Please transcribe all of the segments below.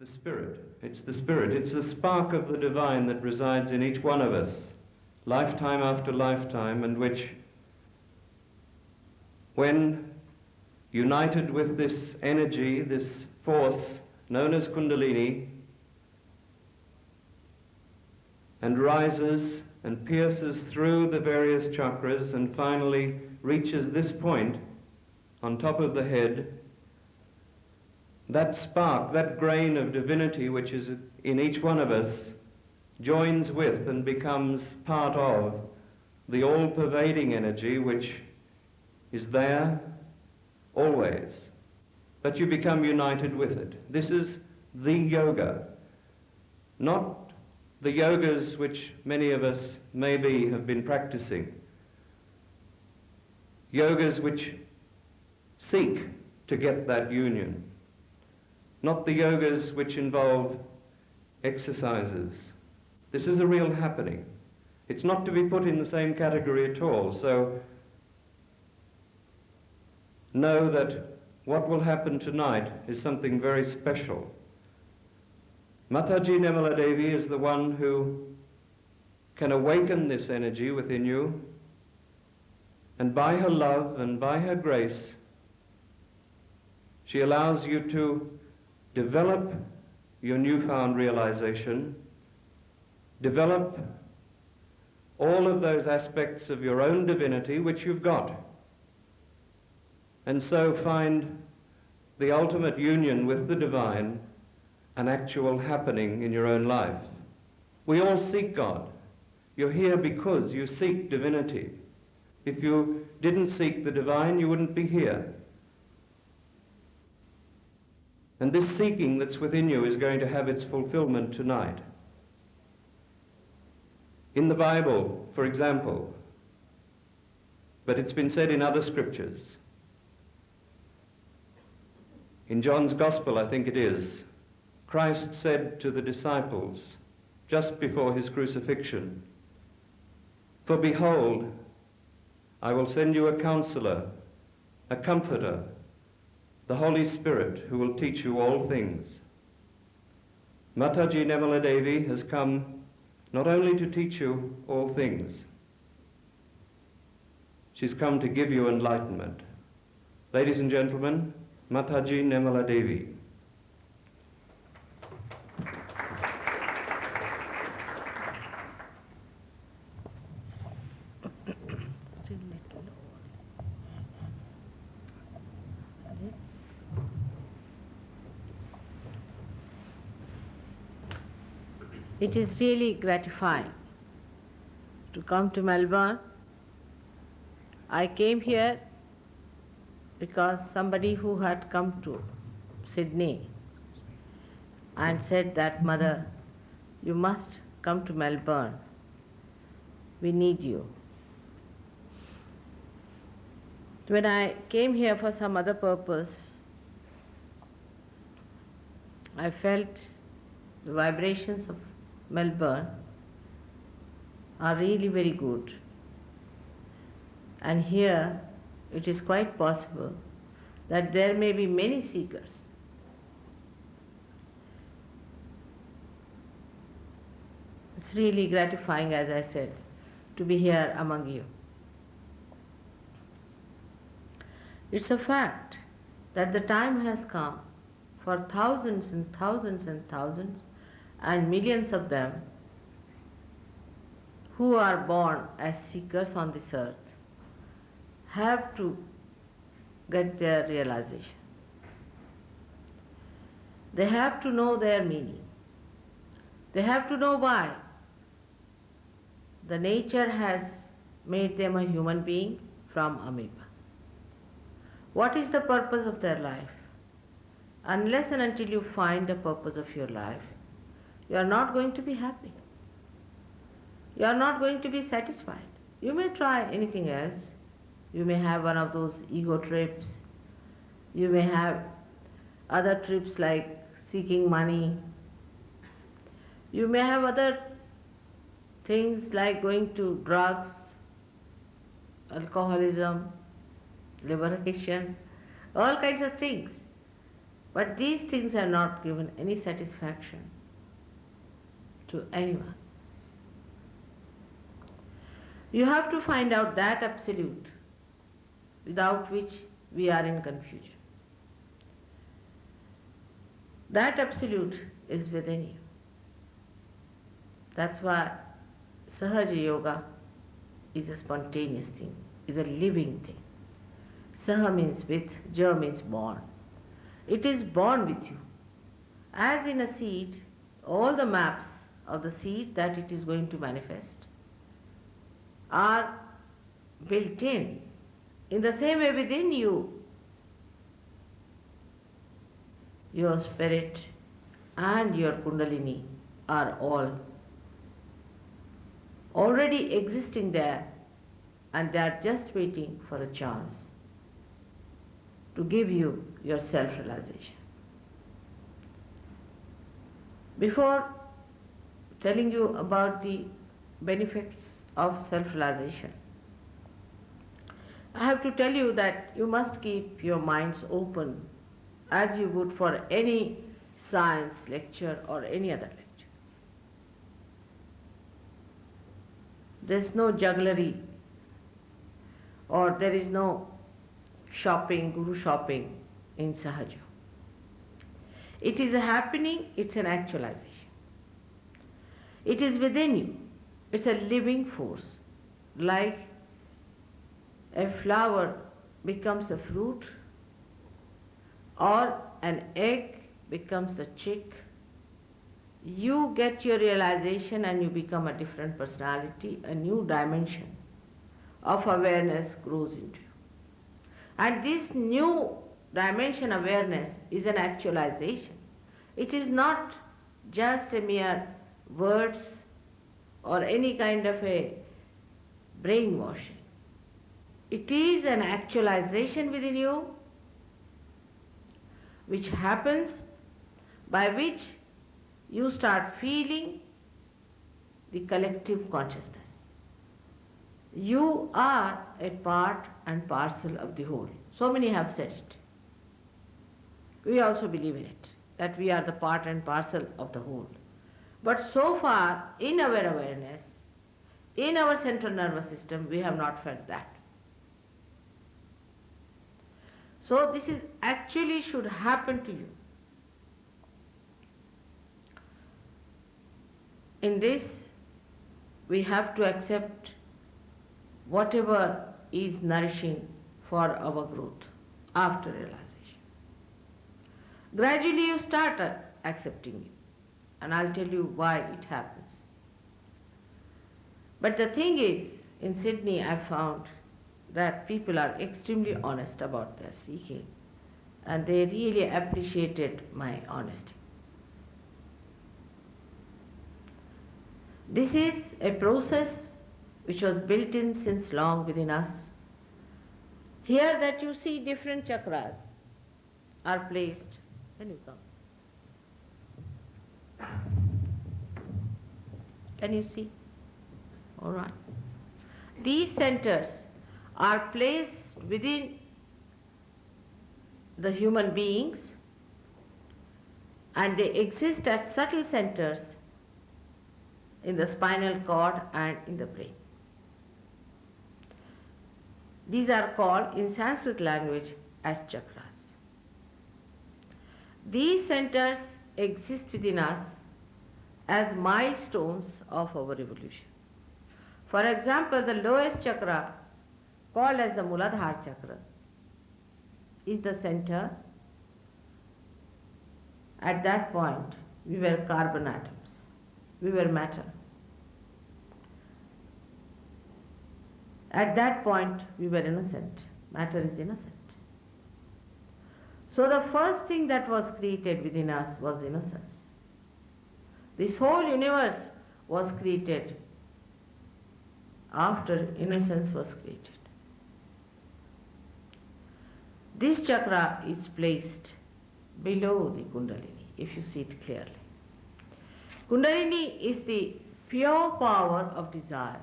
the Spirit. It's the Spirit. It's the spark of the divine that resides in each one of us, lifetime after lifetime, and which, when united with this energy, this force known as Kundalini, and rises and pierces through the various chakras and finally reaches this point on top of the head, that spark, that grain of divinity which is in each one of us, joins with and becomes part of the all-pervading energy which is there always, but you become united with it. This is the yoga, not the yogas which many of us maybe have been practicing, yogas which seek to get that union, not the yogas which involve exercises. This is a real happening. It's not to be put in the same category at all, so know that what will happen tonight is something very special. Mataji Nirmala Devi is the one who can awaken this energy within you, and by her love and by her grace, she allows you to develop your newfound realization, develop all of those aspects of your own divinity which you've got, and so find the ultimate union with the divine, an actual happening in your own life. We all seek God. You're here because you seek divinity. If you didn't seek the divine, you wouldn't be here. And this seeking that's within you is going to have its fulfillment tonight. In the Bible, for example, but it's been said in other scriptures, in John's Gospel, I think it is, Christ said to the disciples just before his crucifixion, "For behold, I will send you a counselor, a comforter, the Holy Spirit, who will teach you all things." Mataji Nirmala Devi has come not only to teach you all things, she's come to give you enlightenment. Ladies and gentlemen, Mataji Nirmala Devi. It is really gratifying to come to Melbourne. I came here because somebody who had come to Sydney and said that, "Mother, you must come to Melbourne. We need you." When I came here for some other purpose, I felt the vibrations of Melbourne are really very good. And here it is quite possible that there may be many seekers. It's really gratifying, as I said, to be here among you. It's a fact that the time has come for thousands and thousands and thousands and millions of them who are born as seekers on this earth have to get their realization. They have to know their meaning. They have to know why the nature has made them a human being from amoeba. What is the purpose of their life? Unless and until you find the purpose of your life, you are not going to be happy. You are not going to be satisfied. You may try anything else. You may have one of those ego trips. You may have other trips like seeking money. You may have other things like going to drugs, alcoholism, liberation, all kinds of things. But these things have not given any satisfaction to anyone. You have to find out that absolute without which we are in confusion. That absolute is within you. That's why Sahaja Yoga is a spontaneous thing, is a living thing. Saha means with, Ja means born. It is born with you. As in a seed, all the maps of the seed that it is going to manifest are built in. In the same way within you, your spirit and your Kundalini are all already existing there, and they are just waiting for a chance to give you your self-realization. Before telling you about the benefits of self-realization, I have to tell you that you must keep your minds open as you would for any science lecture or any other lecture. There is no jugglery, or there is no shopping, guru shopping in Sahaja. It is a happening, it's an actualization. It is within you. It's a living force. Like a flower becomes a fruit, or an egg becomes a chick, you get your realization and you become a different personality, a new dimension of awareness grows into you. And this new dimension awareness is an actualization. It is not just a mere words or any kind of a brainwashing. It is an actualization within you which happens by which you start feeling the collective consciousness. You are a part and parcel of the whole. So many have said it. We also believe in it, that we are the part and parcel of the whole. But so far, in our awareness, in our central nervous system, we have not felt that. So this is actually should happen to you. In this, we have to accept whatever is nourishing for our growth after realization. Gradually you start accepting it, and I'll tell you why it happens. But the thing is, in Sydney I found that people are extremely honest about their seeking, and they really appreciated my honesty. This is a process which was built in since long within us. Here that you see different chakras are placed. Can you come? Can you see? All right. These centers are placed within the human beings, and they exist as subtle centers in the spinal cord and in the brain. These are called in Sanskrit language as chakras. These centers exist within us as milestones of our evolution. For example, the lowest chakra, called as the Muladhara chakra, is the center. At that point, we were carbon atoms. We were matter. At that point, we were innocent. Matter is innocent. So the first thing that was created within us was innocence. This whole universe was created after innocence was created. This chakra is placed below the Kundalini, if you see it clearly. Kundalini is the pure power of desire.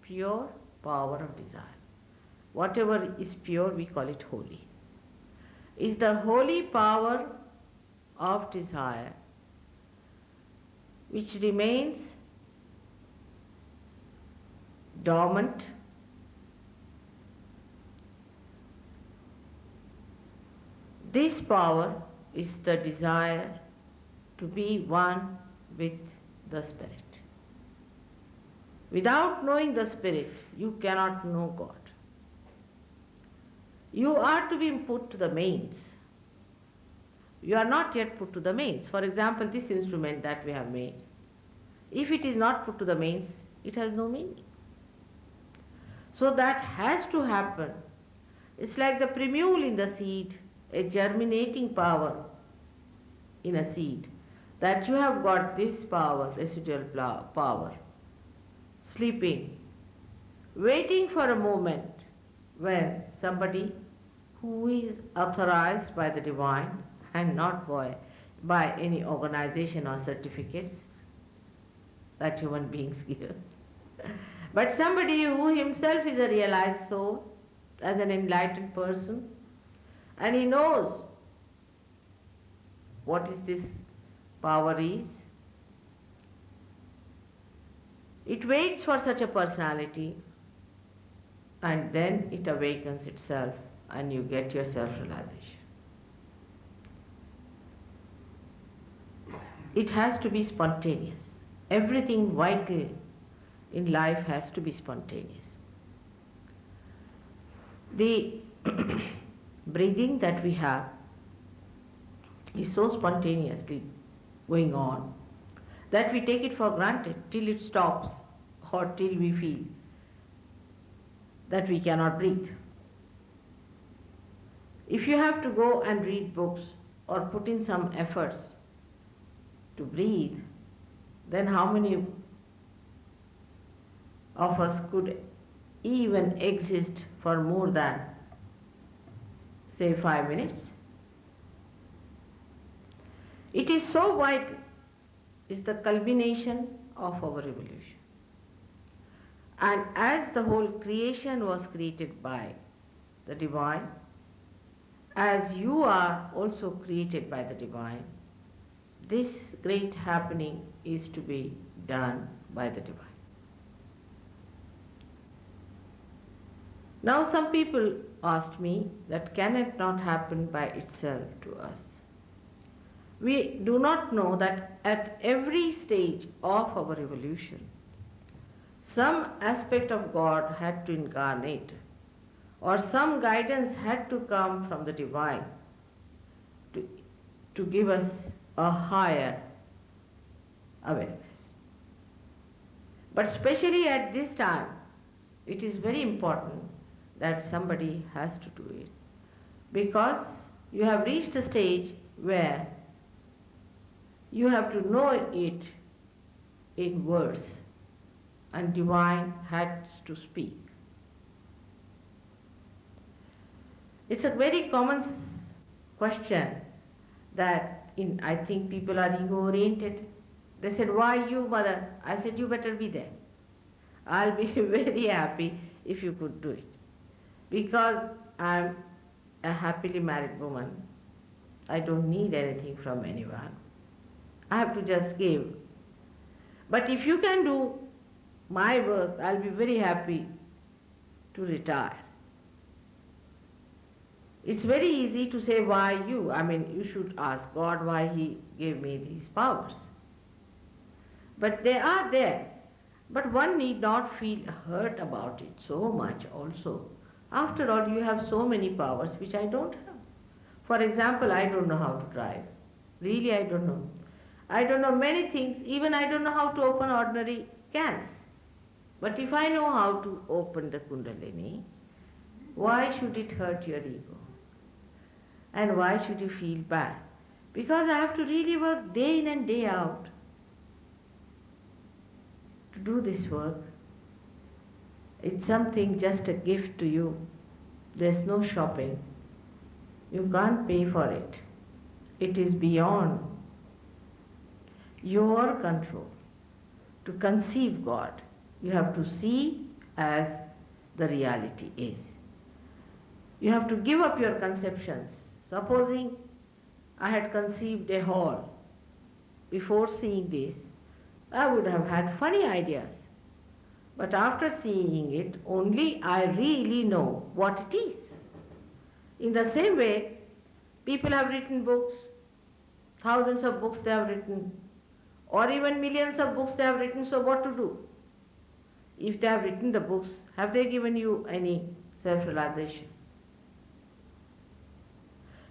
Pure power of desire. Whatever is pure, we call it holy. is the holy power of desire, which remains dormant This power is the desire to be one with the Spirit. Without knowing the Spirit, you cannot know God. You are to be put to the mains. You are not yet put to the mains. For example, this instrument that we have made, if it is not put to the mains, it has no meaning. So that has to happen. It's like the primule in the seed, a germinating power in a seed, that you have got this power, residual power, sleeping, waiting for a moment when somebody who is authorized by the divine and not by any organization or certificates that human beings give, but somebody who himself is a realized soul, as an enlightened person, and he knows what is this power is. It waits for such a personality, and then it awakens itself and you get your self-realization. It has to be spontaneous. Everything vital in life has to be spontaneous. The breathing that we have is so spontaneously going on that we take it for granted till it stops or till we feel that we cannot breathe. If you have to go and read books or put in some efforts to breathe, then how many of us could even exist for more than, say, 5 minutes? It is so vital, it's the culmination of our evolution. And as the whole creation was created by the divine, as you are also created by the divine, this great happening is to be done by the divine. Now some people asked me that can it not happen by itself to us? We do not know that at every stage of our evolution, some aspect of God had to incarnate, or some guidance had to come from the divine to give us a higher awareness. But especially at this time, it is very important that somebody has to do it, because you have reached a stage where you have to know it in words, and divine has to speak. It's a very common question that I think people are ego-oriented. They said, "Why you, mother?" I said, "You better be there. I'll be very happy if you could do it. Because I'm a happily married woman. I don't need anything from anyone. I have to just give. But if you can do my work, I'll be very happy to retire." It's very easy to say, "Why you?" I mean, you should ask God why He gave me these powers. But they are there. But one need not feel hurt about it so much also. After all, you have so many powers which I don't have. For example, I don't know how to drive. Really, I don't know. I don't know many things. Even I don't know how to open ordinary cans. But if I know how to open the Kundalini, why should it hurt your ego? And why should you feel bad? Because I have to really work day in and day out to do this work. It's something, just a gift to you. There's no shopping. You can't pay for it. It is beyond your control to conceive God. You have to see as the reality is. You have to give up your conceptions. Supposing I had conceived a hall before seeing this, I would have had funny ideas. But after seeing it, only I really know what it is. In the same way, people have written books, thousands of books they have written, or even millions of books they have written, so what to do? If they have written the books, have they given you any self-realization?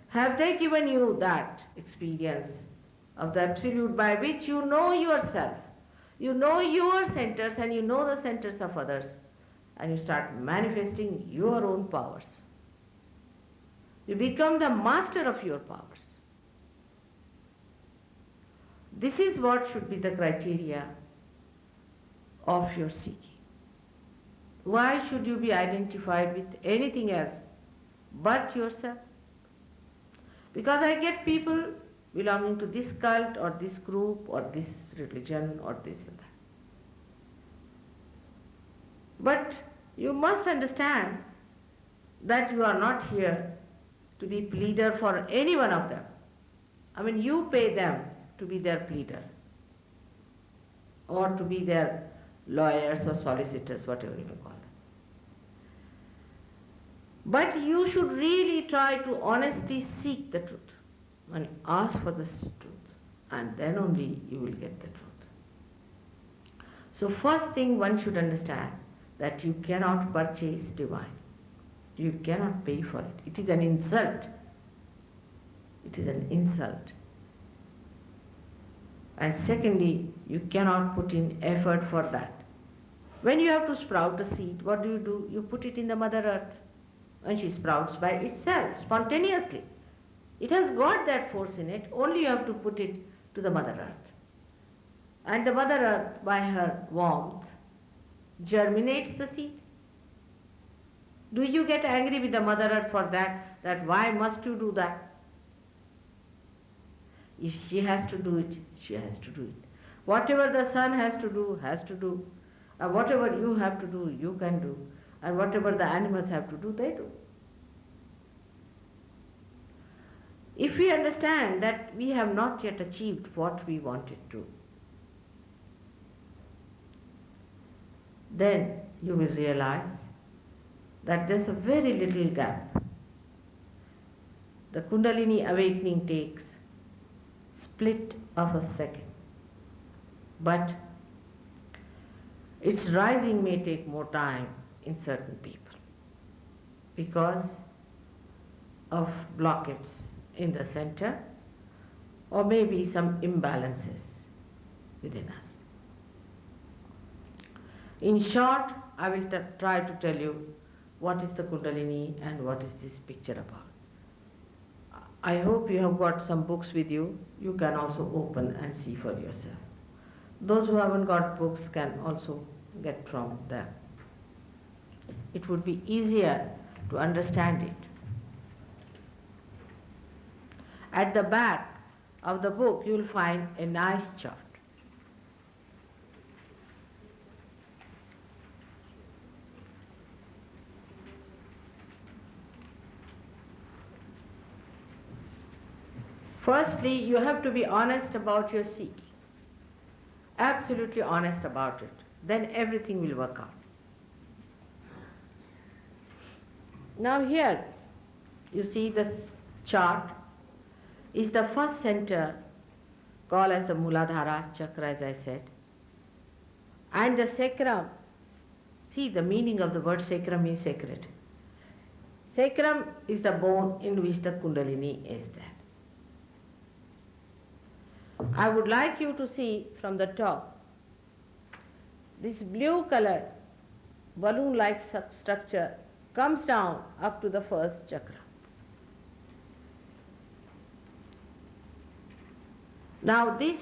Have they given you that experience of the Absolute by which you know yourself, you know your centers and you know the centers of others, and you start manifesting your own powers? You become the master of your powers. This is what should be the criteria of your seeking. Why should you be identified with anything else but yourself? Because I get people belonging to this cult or this group or this religion or this and that. But you must understand that you are not here to be pleader for any one of them. I mean, you pay them to be their pleader or to be their lawyers or solicitors, whatever you may call them. But you should really try to honestly seek the truth and ask for the truth, and then only you will get the truth. So first thing one should understand that you cannot purchase divine. You cannot pay for it. It is an insult. It is an insult. And secondly, you cannot put in effort for that. When you have to sprout a seed, what do? You put it in the Mother Earth, and she sprouts by itself, spontaneously. It has got that force in it, only you have to put it to the Mother Earth. And the Mother Earth, by her warmth, germinates the seed. Do you get angry with the Mother Earth for that why must you do that? If she has to do it, she has to do it. Whatever the sun has to do, and whatever you have to do, you can do. And whatever the animals have to do, they do. If we understand that we have not yet achieved what we wanted to, then you will realize that there's a very little gap. The Kundalini awakening takes split of a second, but its rising may take more time in certain people because of blockades in the center or maybe some imbalances within us. In short, I will try to tell you what is the Kundalini and what is this picture about. I hope you have got some books with you. You can also open and see for yourself. Those who haven't got books can also get from them. It would be easier to understand it. At the back of the book, you will find a nice chart. Firstly, you have to be honest about your seeking. Absolutely honest about it. Then everything will work out. Now here, you see this chart is the first center called as the Muladhara chakra, as I said. And the sacrum, see the meaning of the word sacrum means sacred. Sacrum is the bone in which the Kundalini is there. I would like you to see from the top, this blue colored balloon-like structure comes down up to the first chakra. Now this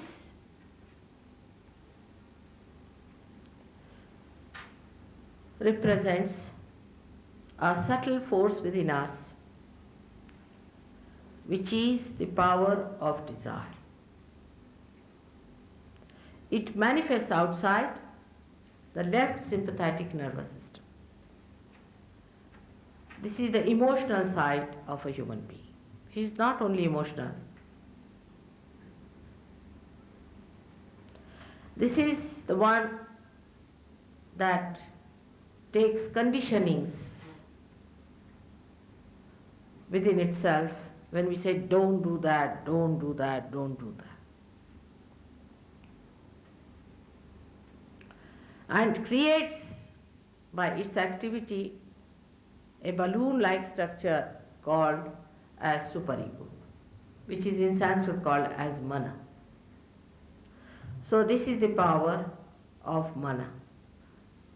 represents a subtle force within us, which is the power of desire. It manifests outside the left sympathetic nervous system. This is the emotional side of a human being. He is not only emotional. This is the one that takes conditionings within itself when we say don't do that, don't do that, don't do that. And creates by its activity a balloon-like structure called as superego, which is in Sanskrit called as mana. So this is the power of mana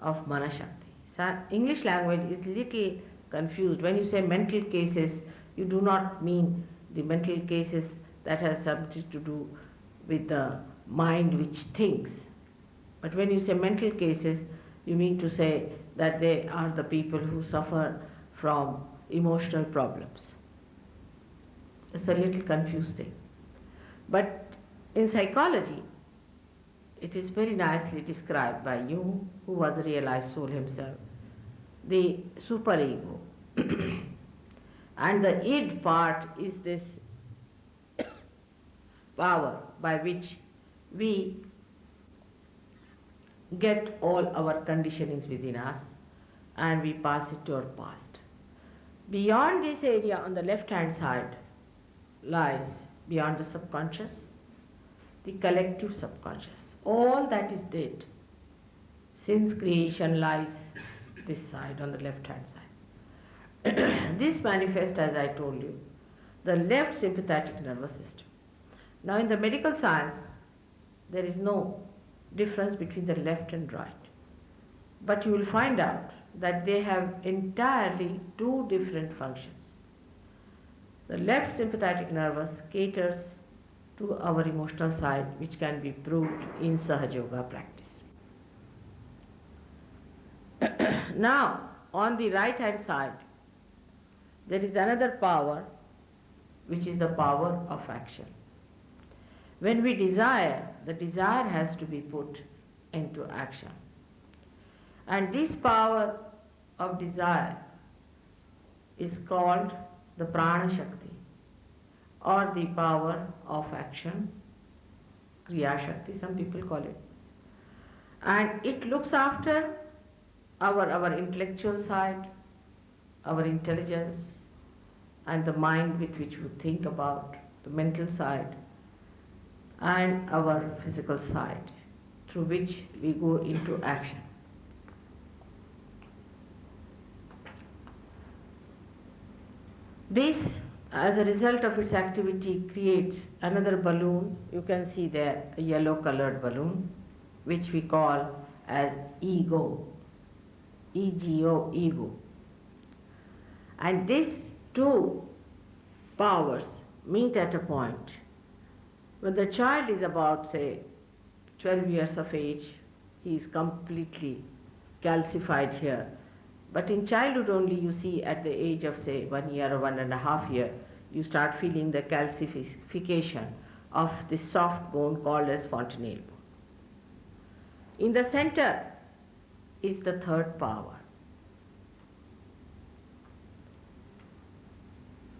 Shakti. English language is little confused. When you say mental cases, you do not mean the mental cases that have something to do with the mind which thinks. But when you say mental cases, you mean to say that they are the people who suffer from emotional problems. It's a little confusing. But in psychology, it is very nicely described by Jung, who was a realized soul himself, the superego. And the id part is this power by which we get all our conditionings within us and we pass it to our past. Beyond this area on the left hand side lies, beyond the subconscious, the collective subconscious. All that is dead since creation lies this side, on the left hand side. This manifests, as I told you, the left sympathetic nervous system. Now in the medical science, there is no difference between the left and right. But you will find out that they have entirely two different functions. The left sympathetic nervous caters to our emotional side, which can be proved in Sahaja Yoga practice. Now, on the right hand side, there is another power, which is the power of action. When we desire, the desire has to be put into action. And this power of desire is called the Prana Shakti, or the power of action, Kriya Shakti, some people call it. And it looks after our intellectual side, our intelligence, and the mind with which we think about, the mental side, and our physical side, through which we go into action. This, as a result of its activity, creates another balloon. You can see there a yellow colored balloon, which we call as ego, E-G-O, ego. And these two powers meet at a point. When the child is about, say, 12 years of age, he is completely calcified here. But in childhood only, you see at the age of, say, 1 year or 1.5 years, you start feeling the calcification of this soft bone called as fontanelle bone. In the center is the third power,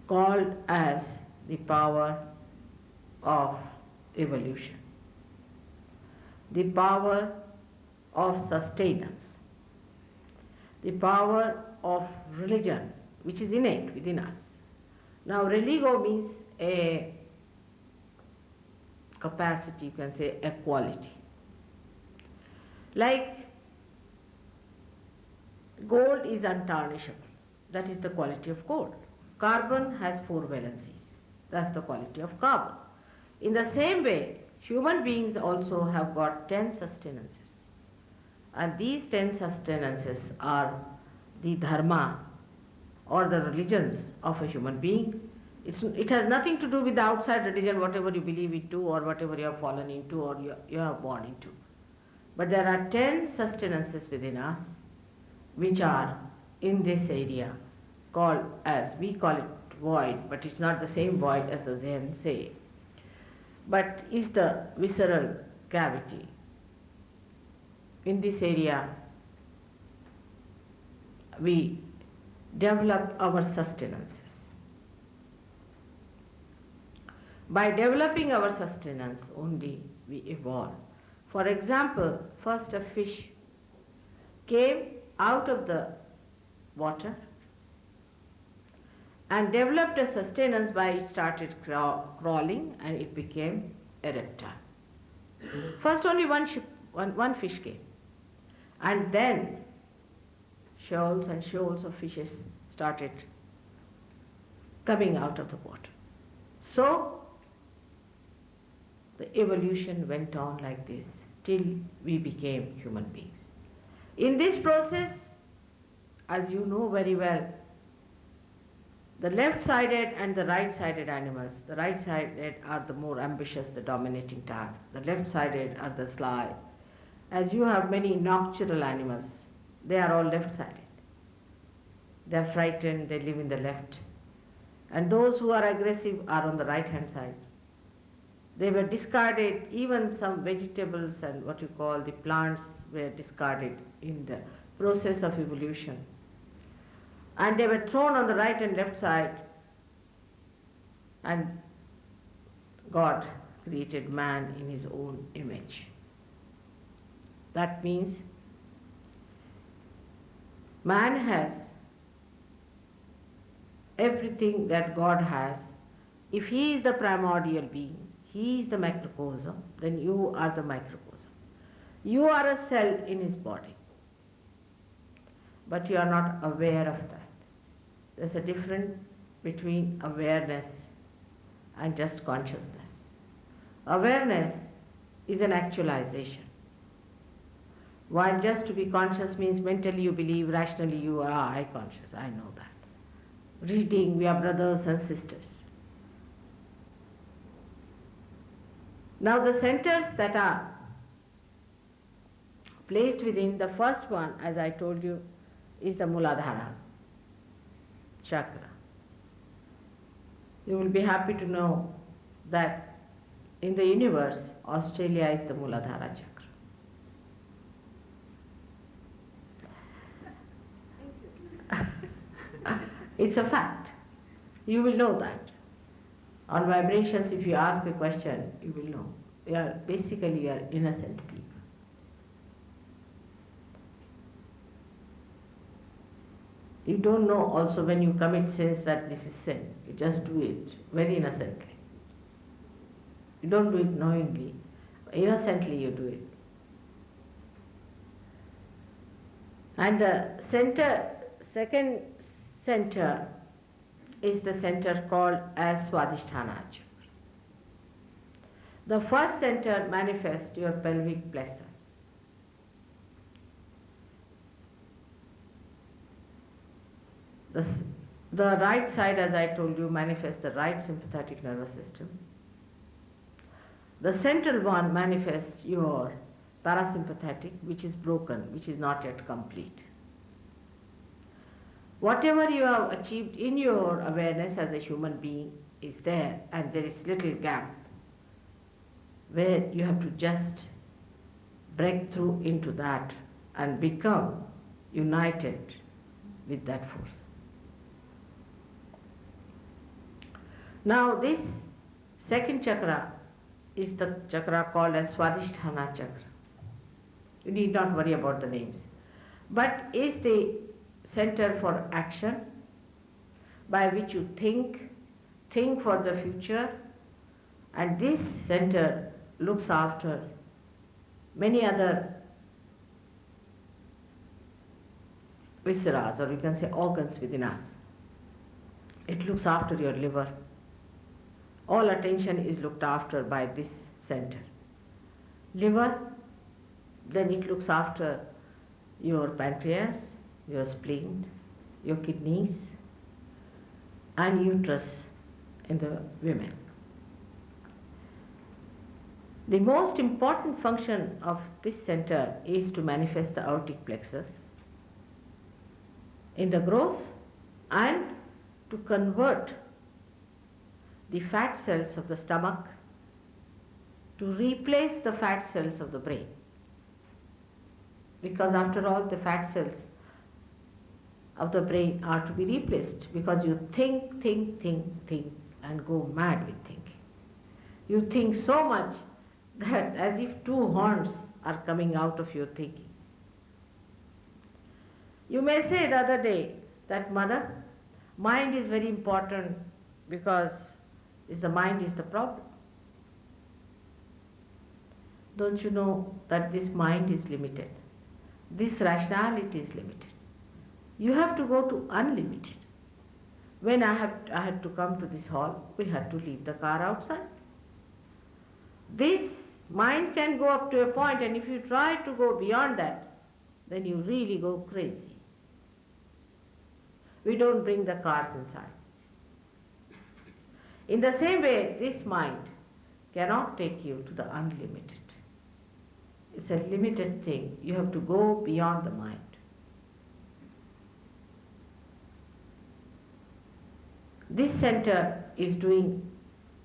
called as the power of evolution, the power of sustenance, the power of religion, which is innate within us. Now, religo means a capacity, you can say a quality. Like gold is untarnishable, that is the quality of gold. Carbon has 4 valencies, that's the quality of carbon. In the same way, human beings also have got 10 sustenances. And these 10 sustenances are the dharma or the religions of a human being. It has nothing to do with the outside religion, whatever you believe into or whatever you have fallen into or you are born into. But there are 10 sustenances within us which are in this area called as, we call it void, but it's not the same void as the Zen say, but is the visceral cavity. In this area, we develop our sustenances. By developing our sustenance only we evolve. For example, first a fish came out of the water and developed a sustenance by it started crawling and it became a reptile. First only one fish came, and then shoals and shoals of fishes started coming out of the water. So the evolution went on like this till we became human beings. In this process, as you know very well, the left-sided and the right-sided animals, the right-sided are the more ambitious, the dominating type. The left-sided are the sly. As you have many nocturnal animals, they are all left-sided. They are frightened, they live in the left. And those who are aggressive are on the right-hand side. They were discarded, even some vegetables and what you call the plants were discarded in the process of evolution. And they were thrown on the right and left side, and God created man in his own image. That means man has everything that God has. If he is the primordial being, he is the macrocosm, then you are the microcosm. You are a cell in his body, but you are not aware of that. There's a difference between awareness and just consciousness. Awareness is an actualization, while just to be conscious means mentally you believe, rationally you are, I conscious, I know that. Reading, we are brothers and sisters. Now the centers that are placed within, the first one, as I told you, is the Muladhara chakra. You will be happy to know that in the universe, Australia is the Muladhara chakra. It's a fact. You will know that. On vibrations, if you ask a question, you will know. We are basically innocent people. You don't know also when you commit sins that this is sin. You just do it very innocently. You don't do it knowingly. Innocently you do it. And the second center is the center called as Swadhisthana chakra. The first center manifests your pelvic plexus. The right side, as I told you, manifests the right sympathetic nervous system. The central one manifests your parasympathetic, which is broken, which is not yet complete. Whatever you have achieved in your awareness as a human being is there, and there is little gap where you have to just break through into that and become united with that force. Now this second chakra is the chakra called as Swadhisthana chakra. You need not worry about the names. But is the center for action by which you think for the future, and this center looks after many other visceras, or you can say organs within us. It looks after your liver. All attention is looked after by this center. Liver, then it looks after your pancreas, your spleen, your kidneys, and uterus in the women. The most important function of this center is to manifest the aortic plexus in the gross and to convert the fat cells of the stomach to replace the fat cells of the brain. Because after all, the fat cells of the brain are to be replaced, because you think and go mad with thinking. You think so much that as if two horns are coming out of your thinking. You may say the other day that, Mother, mind is very important because the mind is the problem. Don't you know that this mind is limited? This rationality is limited. You have to go to unlimited. When I had to come to this hall, we had to leave the car outside. This mind can go up to a point, and if you try to go beyond that, then you really go crazy. We don't bring the cars inside. In the same way, this mind cannot take you to the unlimited. It's a limited thing. You have to go beyond the mind. This center is doing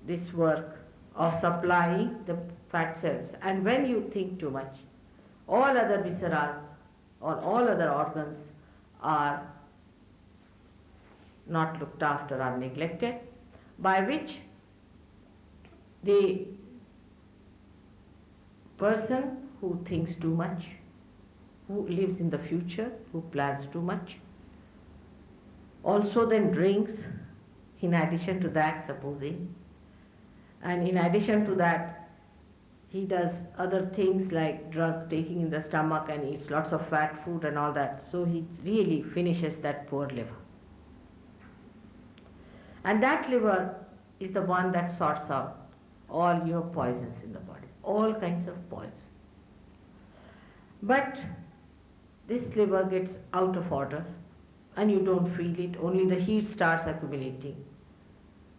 this work of supplying the fat cells, and when you think too much, all other visceras or all other organs are not looked after or neglected, by which the person who thinks too much, who lives in the future, who plans too much, also then drinks in addition to that, supposing, and in addition to that, he does other things like drug taking in the stomach and eats lots of fat food and all that, so he really finishes that poor liver. And that liver is the one that sorts out all your poisons in the body, all kinds of poison. But this liver gets out of order and you don't feel it, only the heat starts accumulating.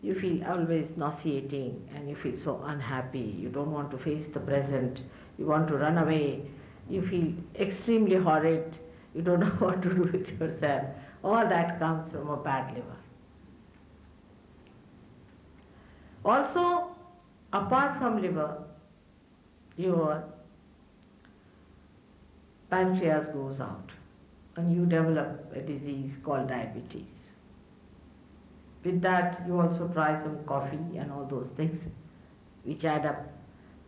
You feel always nauseating and you feel so unhappy, you don't want to face the present, you want to run away, you feel extremely horrid, you don't know what to do with yourself. All that comes from a bad liver. Also, apart from liver, your pancreas goes out and you develop a disease called diabetes. With that, you also try some coffee and all those things which add up.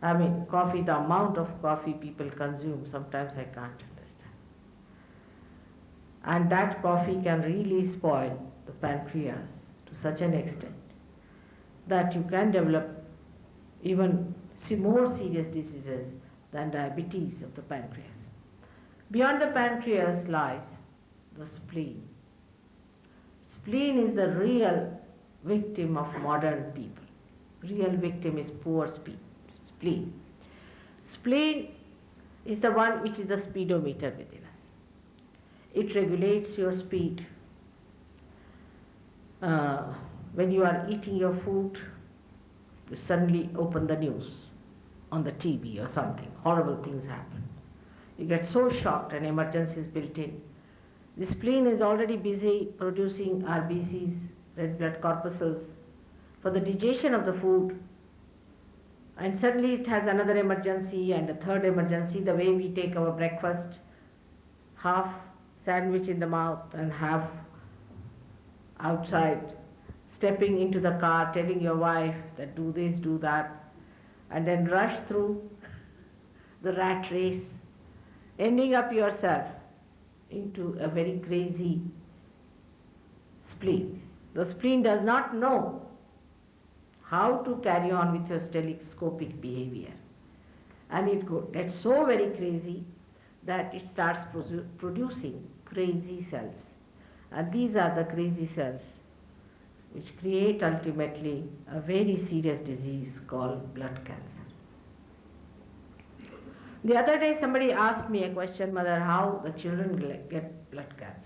I mean, coffee, the amount of coffee people consume, sometimes I can't understand. And that coffee can really spoil the pancreas to such an extent that you can develop even more serious diseases than diabetes of the pancreas. Beyond the pancreas lies the spleen. Spleen is the real victim of modern people. Real victim is poor spleen. Spleen is the one which is the speedometer within us. It regulates your speed. When you are eating your food, you suddenly open the news on the TV or something, horrible things happen. You get so shocked, an emergency is built in. The spleen is already busy producing RBCs, red blood corpuscles, for the digestion of the food, and suddenly it has another emergency and a third emergency, the way we take our breakfast, half sandwich in the mouth and half outside, stepping into the car, telling your wife that do this, do that, and then rush through the rat race, ending up yourself into a very crazy spleen. The spleen does not know how to carry on with your telescopic behavior. And it gets so very crazy that it starts producing crazy cells. And these are the crazy cells which create ultimately a very serious disease called blood cancer. The other day somebody asked me a question, Mother, how the children get blood cancer.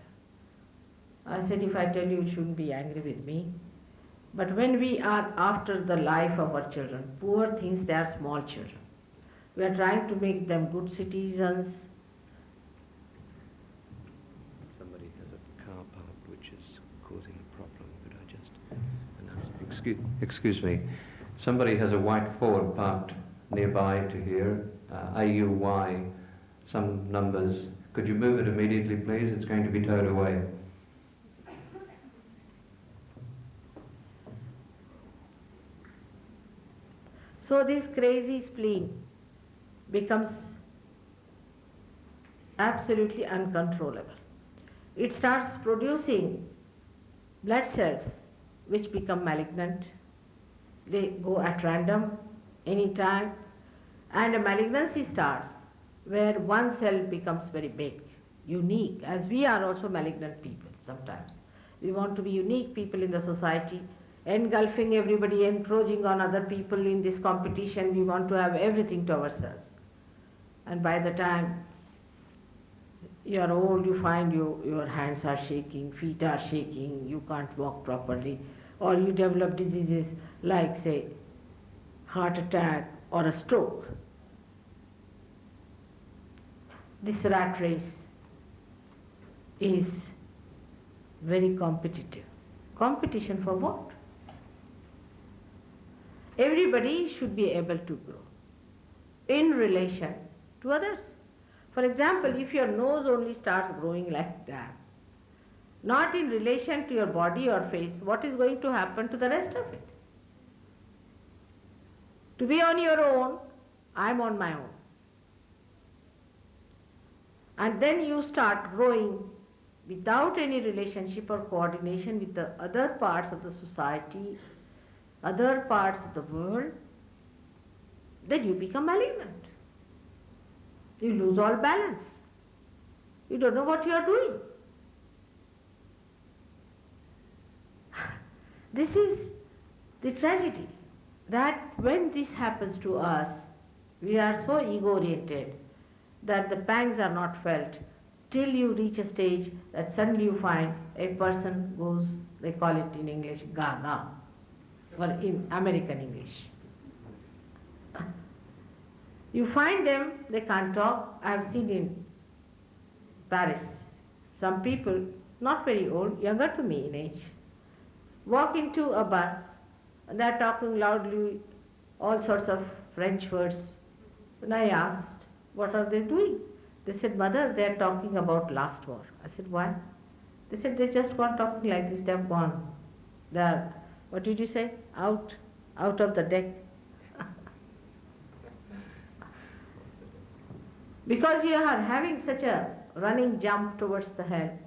I said, if I tell you, you shouldn't be angry with me. But when we are after the life of our children, poor things, they are small children. We are trying to make them good citizens. Somebody has a car park which is causing a problem. Could I just announce? Excuse me. Somebody has a white Ford parked nearby to here. AUY, some numbers. Could you move it immediately, please? It's going to be towed away. So this crazy spleen becomes absolutely uncontrollable. It starts producing blood cells which become malignant. They go at random, anytime, and a malignancy starts where one cell becomes very big, unique, as we are also malignant people sometimes. We want to be unique people in the society, engulfing everybody, encroaching on other people in this competition. We want to have everything to ourselves. And by the time you are old, you find your hands are shaking, feet are shaking, you can't walk properly, or you develop diseases like, say, heart attack or a stroke. This rat race is very competitive. Competition for what? Everybody should be able to grow in relation to others. For example, if your nose only starts growing like that, not in relation to your body or face, what is going to happen to the rest of it? To be on your own, I am on my own. And then you start growing without any relationship or coordination with the other parts of the society, other parts of the world, then you become malignant. You lose all balance. You don't know what you are doing. This is the tragedy, that when this happens to us, we are so ego-oriented that the pangs are not felt till you reach a stage that suddenly you find a person goes, they call it in English, gaga, or in American English. You find them, they can't talk. I have seen in Paris some people, not very old, younger to me in age, walk into a bus and they are talking loudly all sorts of French words. And I asked, what are they doing? They said, Mother, they are talking about last war. I said, why? They said, they just gone talking like this, they have gone. They are, what did you say? Out of the deck. Because you are having such a running jump towards the hell,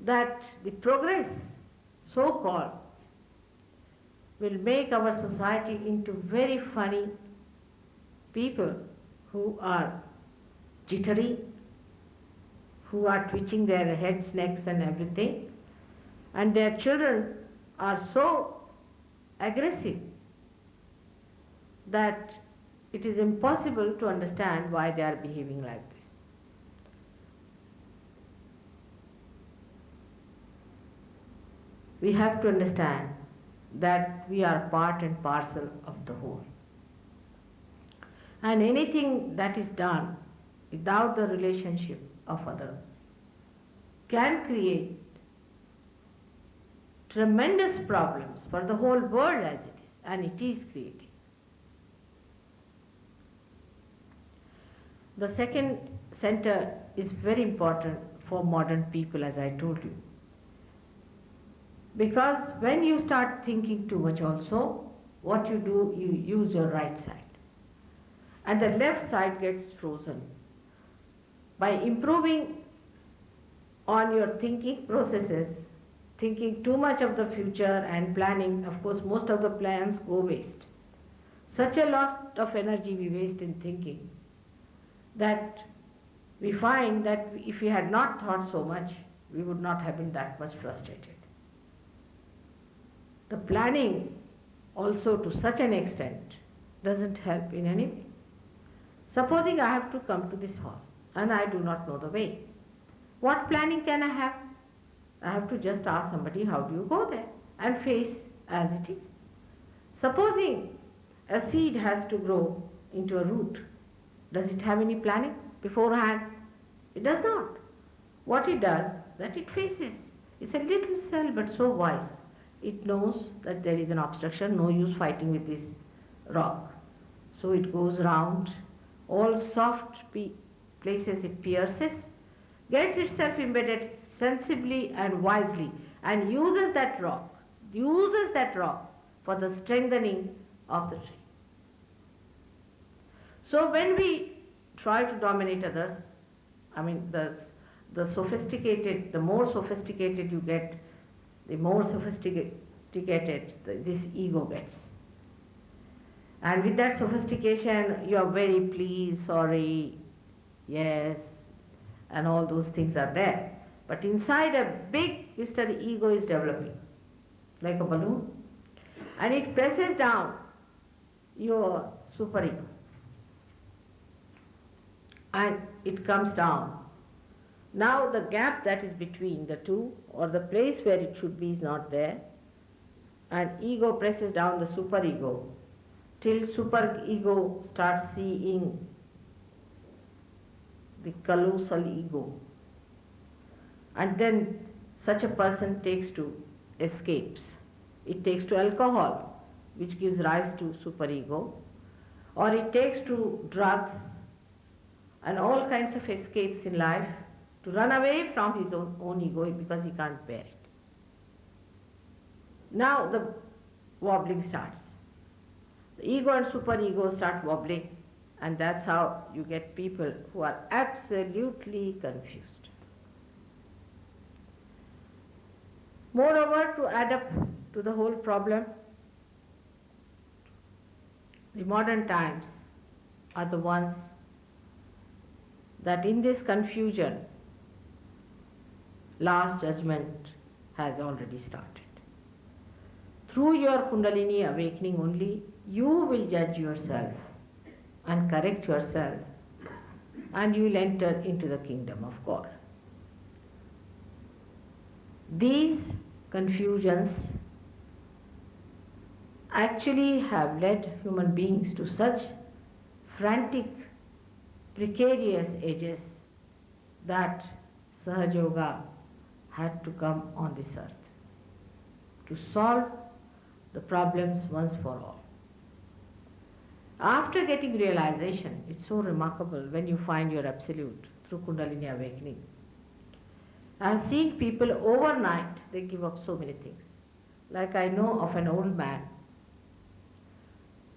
that the progress, so-called, will make our society into very funny people who are jittery, who are twitching their heads, necks and everything, and their children are so aggressive that it is impossible to understand why they are behaving like this. We have to understand that we are part and parcel of the whole. And anything that is done without the relationship of others can create tremendous problems for the whole world as it is, and it is creating. The second center is very important for modern people, as I told you. Because when you start thinking too much also, what you do, you use your right side. And the left side gets frozen. By improving on your thinking processes, thinking too much of the future and planning, of course most of the plans go waste. Such a lot of energy we waste in thinking that we find that if we had not thought so much, we would not have been that much frustrated. The planning also to such an extent doesn't help in any way. Supposing I have to come to this hall and I do not know the way. What planning can I have? I have to just ask somebody, how do you go there? And face as it is. Supposing a seed has to grow into a root, does it have any planning beforehand? It does not. What it does, that it faces. It's a little cell but so wise. It knows that there is an obstruction, no use fighting with this rock. So it goes round, all soft places it pierces, gets itself embedded sensibly and wisely, and uses that rock for the strengthening of the tree. So when we try to dominate others, I mean the sophisticated, the more sophisticated you get, the more sophisticated this ego gets. And with that sophistication, you are very pleased, sorry, yes, and all those things are there. But inside a big Mr. Ego is developing, like a balloon, and it presses down your superego. And it comes down. Now the gap that is between the two, or the place where it should be, is not there, and ego presses down the superego till superego starts seeing the colossal ego. And then such a person takes to escapes. It takes to alcohol, which gives rise to superego, or it takes to drugs and all kinds of escapes in life to run away from his own ego because he can't bear it. Now the wobbling starts. The ego and superego start wobbling, and that's how you get people who are absolutely confused. Moreover, to add up to the whole problem, the modern times are the ones that in this confusion, last judgment has already started. Through your Kundalini awakening only, you will judge yourself and correct yourself, and you will enter into the kingdom of God. These confusions actually have led human beings to such frantic, precarious ages that Sahaja Yoga had to come on this earth to solve the problems once for all. After getting realization, it's so remarkable when you find your absolute through Kundalini awakening. I have seen people overnight, they give up so many things. Like I know of an old man,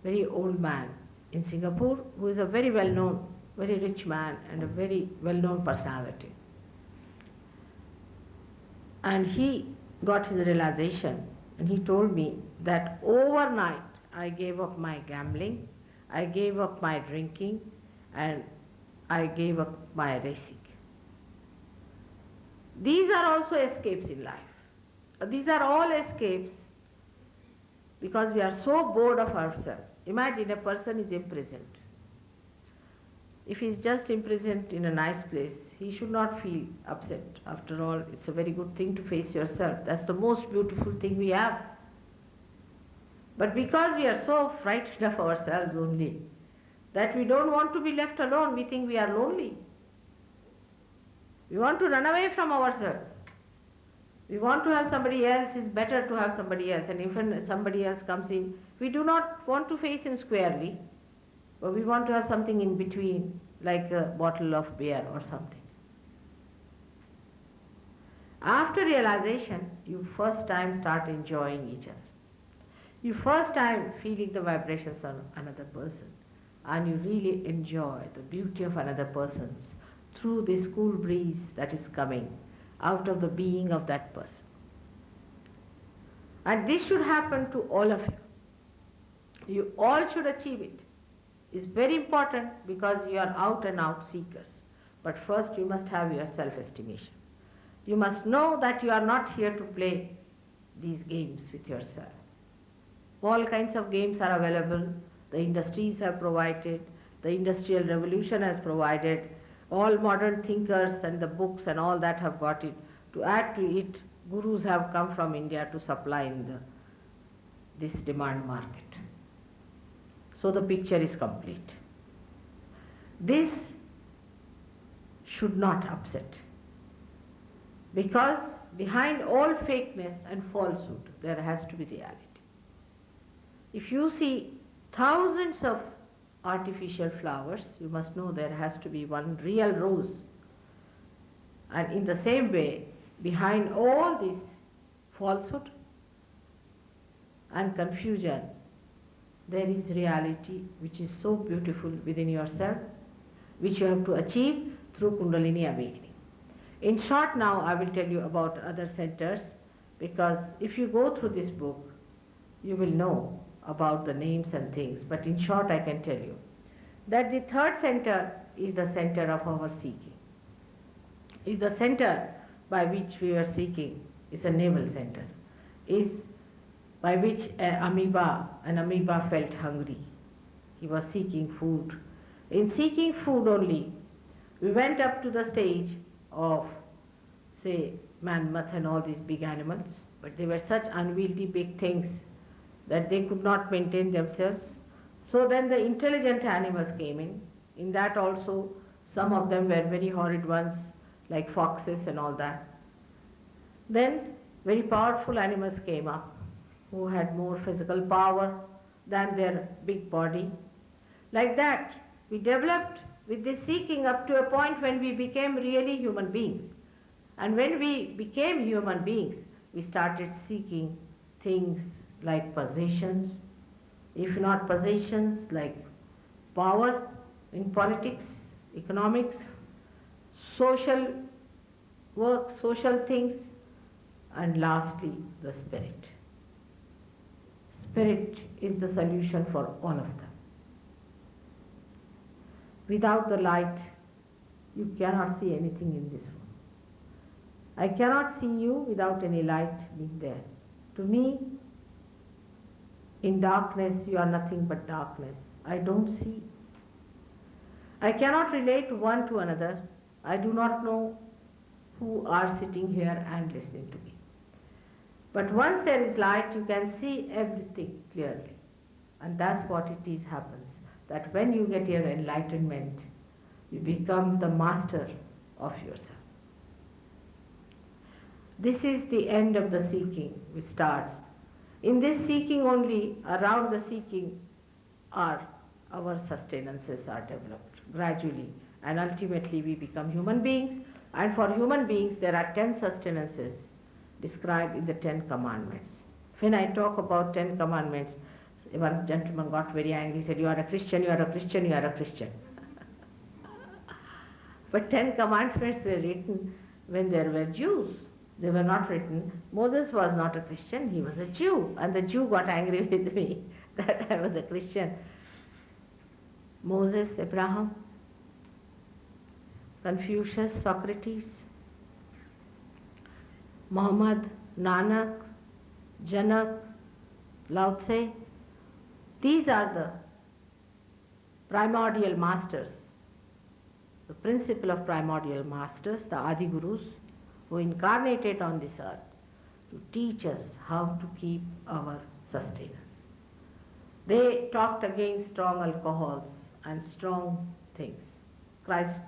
very old man in Singapore, who is a very well-known, very rich man and a very well-known personality. And he got his realization, and he told me that overnight I gave up my gambling, I gave up my drinking, and I gave up my racing. These are also escapes in life. These are all escapes because we are so bored of ourselves. Imagine a person is imprisoned. If he is just imprisoned in a nice place, he should not feel upset. After all, it's a very good thing to face yourself. That's the most beautiful thing we have. But because we are so frightened of ourselves only, that we don't want to be left alone, we think we are lonely. We want to run away from ourselves. We want to have somebody else, it's better to have somebody else. And if somebody else comes in, we do not want to face him squarely, but we want to have something in between, like a bottle of beer or something. After realization, you first time start enjoying each other. You first time feeling the vibrations of another person, and you really enjoy the beauty of another person's through this cool breeze that is coming out of the being of that person. And this should happen to all of you. You all should achieve it. It's very important because you are out and out seekers. But first you must have your self-estimation. You must know that you are not here to play these games with yourself. All kinds of games are available. The industries have provided, the industrial revolution has provided, all modern thinkers and the books and all that have got it. To add to it, gurus have come from India to supply in this demand market. So the picture is complete. This should not upset, because behind all fakeness and falsehood, there has to be reality. If you see thousands of artificial flowers, you must know there has to be one real rose. And in the same way, behind all this falsehood and confusion, there is reality which is so beautiful within yourself, which you have to achieve through Kundalini awakening. In short, now I will tell you about other centers, because if you go through this book, you will know about the names and things. But in short, I can tell you that the third center is the center of our seeking. Is the center by which we are seeking is a navel center. Is by which an amoeba felt hungry. He was seeking food. In seeking food only, we went up to the stage of, say, mammoth and all these big animals, but they were such unwieldy big things that they could not maintain themselves. So then the intelligent animals came in. In that also, some of them were very horrid ones, like foxes and all that. Then very powerful animals came up, who had more physical power than their big body. Like that, we developed with this seeking up to a point when we became really human beings. And when we became human beings, we started seeking things like possessions, if not possessions, like power in politics, economics, social work, social things, and lastly, the spirit. Spirit is the solution for all of them. Without the light, you cannot see anything in this room. I cannot see you without any light being there. To me, in darkness, you are nothing but darkness. I don't see. I cannot relate one to another. I do not know who are sitting here and listening to me. But once there is light, you can see everything clearly. And that's what it is happens. That when you get your enlightenment, you become the master of yourself. This is the end of the seeking which starts. In this seeking only, around the seeking, our sustenances are developed gradually, and ultimately we become human beings. And for human beings, there are 10 sustenances described in the 10 commandments. When I talk about 10 commandments, one gentleman got very angry. He said, "You are a Christian, you are a Christian, you are a Christian." But 10 commandments were written when there were Jews. They were not written. Moses was not a Christian, he was a Jew. And the Jew got angry with me that I was a Christian. Moses, Abraham, Confucius, Socrates, Muhammad, Nanak, Janak, Lao Tse, these are the primordial masters, the principle of primordial masters, the Adi Gurus, who incarnated on this earth to teach us how to keep our sustenance. They talked against strong alcohols and strong things. Christ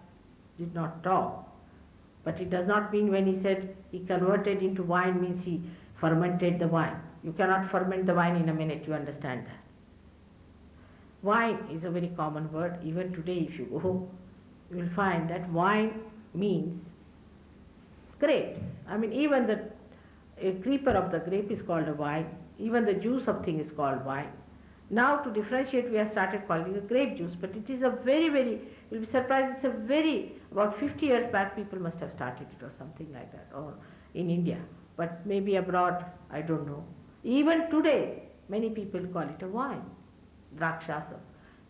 did not talk, but it does not mean when he said he converted into wine means he fermented the wine. You cannot ferment the wine in a minute, you understand that. Wine is a very common word. Even today if you go, you will find that wine means grapes. I mean, even a creeper of the grape is called a wine. Even the juice of thing is called wine. Now to differentiate, we have started calling it grape juice, but it is a very, you'll be surprised, about 50 years back people must have started it or something like that, or in India. But maybe abroad, I don't know. Even today, many people call it a wine. Drakshasa.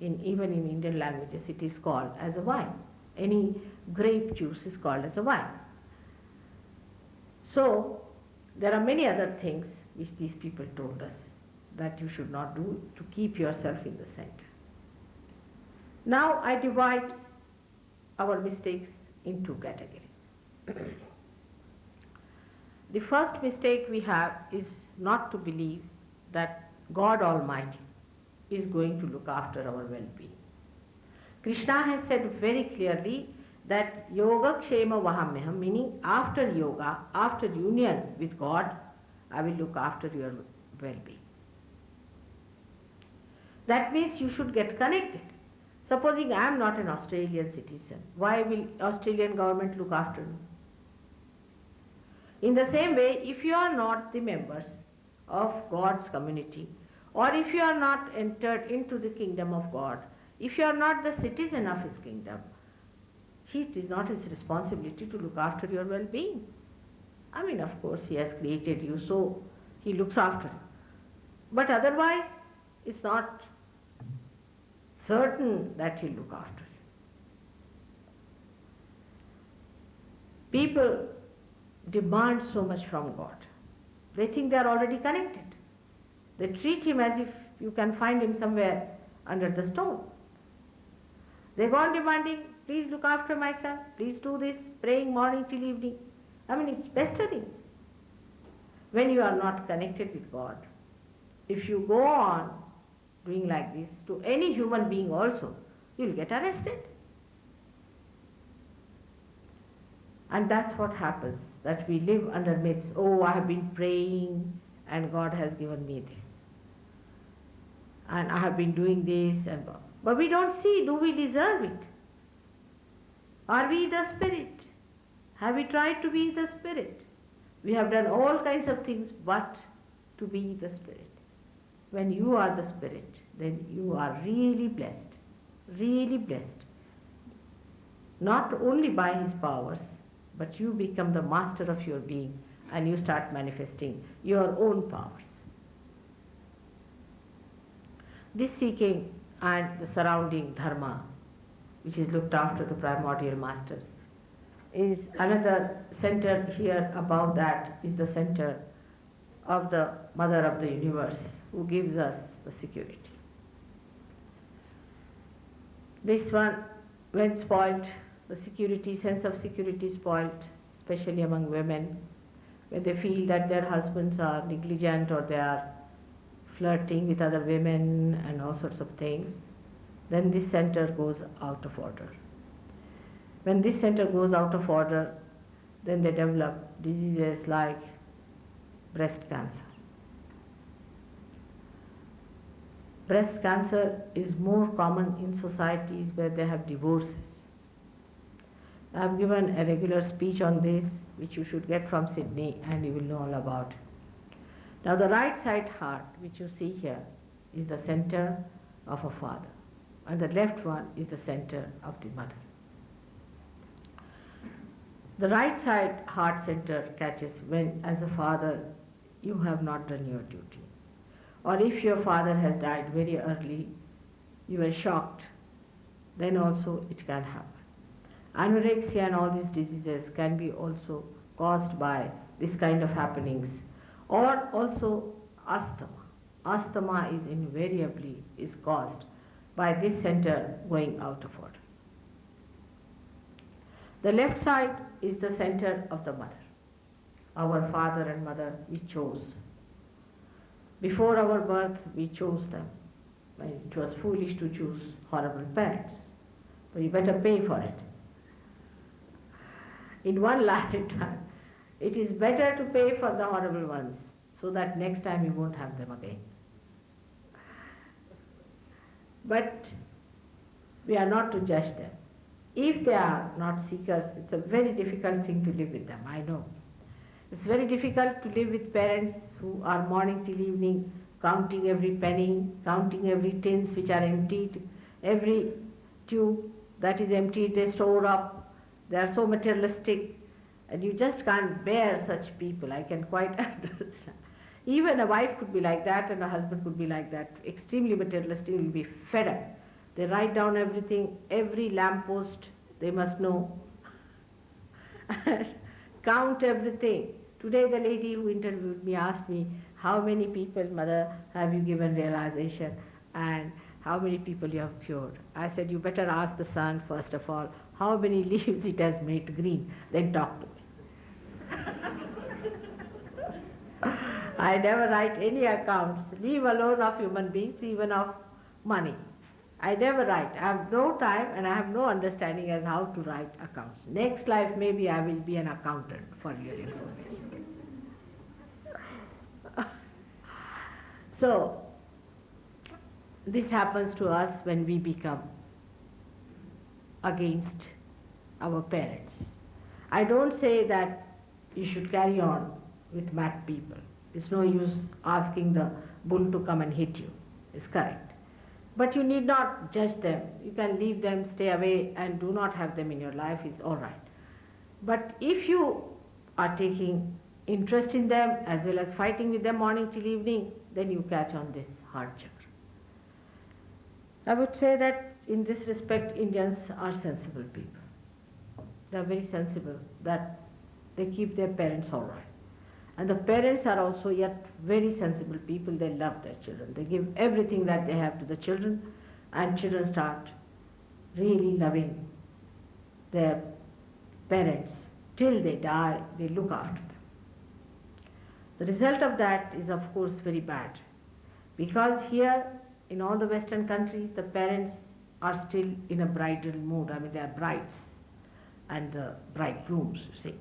Even in Indian languages, it is called as a wine. Any grape juice is called as a wine. So, there are many other things which these people told us that you should not do to keep yourself in the center. Now I divide our mistakes in 2 categories. The first mistake we have is not to believe that God Almighty is going to look after our well-being. Krishna has said very clearly that yoga kshema vahamyaham, meaning after yoga, after union with God, I will look after your well-being. That means you should get connected. Supposing I am not an Australian citizen, why will Australian government look after me? In the same way, if you are not the members of God's community, or if you are not entered into the kingdom of God, if you are not the citizen of His kingdom, it is not His responsibility to look after your well-being. I mean, of course, He has created you, so He looks after you. But otherwise, it's not certain that He'll look after you. People demand so much from God. They think they are already connected. They treat Him as if you can find Him somewhere under the stone. They go on demanding, please look after my son, please do this, praying morning till evening. I mean, it's pestering. When you are not connected with God, if you go on doing like this to any human being also, you will get arrested. And that's what happens, that we live under myths. Oh, I have been praying and God has given me this. And I have been doing this, but we don't see, do we deserve it? Are we the Spirit? Have we tried to be the Spirit? We have done all kinds of things but to be the Spirit. When you are the Spirit, then you are really blessed, really blessed. Not only by His powers, but you become the master of your being and you start manifesting your own powers. This seeking and the surrounding dharma, which is looked after the primordial masters, is another center here. Above that is the center of the Mother of the Universe, who gives us the security. This one, when spoiled, the security, sense of security is spoiled, especially among women, when they feel that their husbands are negligent or they are flirting with other women and all sorts of things, then this center goes out of order. When this center goes out of order, then they develop diseases like breast cancer. Breast cancer is more common in societies where they have divorces. I have given a regular speech on this, which you should get from Sydney, and you will know all about it. Now the right side heart, which you see here, is the center of a father, and the left one is the center of the mother. The right side heart center catches when, as a father, you have not done your duty. Or if your father has died very early, you were shocked, then also it can happen. Anorexia and all these diseases can be also caused by this kind of happenings, or also asthma. Asthma is invariably caused by this center going out of order. The left side is the center of the mother. Our father and mother we chose. Before our birth we chose them. It was foolish to choose horrible parents, but you better pay for it. In one lifetime, it is better to pay for the horrible ones so that next time you won't have them again. But we are not to judge them. If they are not seekers, it's a very difficult thing to live with them, I know. It's very difficult to live with parents who are morning till evening counting every penny, counting every tins which are emptied, every tube that is emptied they store up. They are so materialistic, and you just can't bear such people. I can quite understand. Even a wife could be like that and a husband could be like that. Extremely materialistic, will be fed up. They write down everything, every lamppost they must know. Count everything. Today the lady who interviewed me asked me, how many people, mother, have you given realization and how many people you have cured? I said, you better ask the sun first of all, how many leaves it has made green, then talk to me. I never write any accounts, leave alone of human beings, even of money. I never write. I have no time and I have no understanding as how to write accounts. Next life maybe I will be an accountant, for your information. So, this happens to us when we become against our parents. I don't say that you should carry on with mad people. It's no use asking the bull to come and hit you, is correct. But you need not judge them. You can leave them, stay away, and do not have them in your life, is all right. But if you are taking interest in them as well as fighting with them morning till evening, then you catch on this heart chakra. I would say that in this respect, Indians are sensible people. They are very sensible, that they keep their parents all right. And the parents are also yet very sensible people. They love their children. They give everything that they have to the children, and children start really loving their parents till they die. They look after them. The result of that is, of course, very bad, because here in all the Western countries, the parents are still in a bridal mood. I mean, they are brides and the bridegrooms, you see.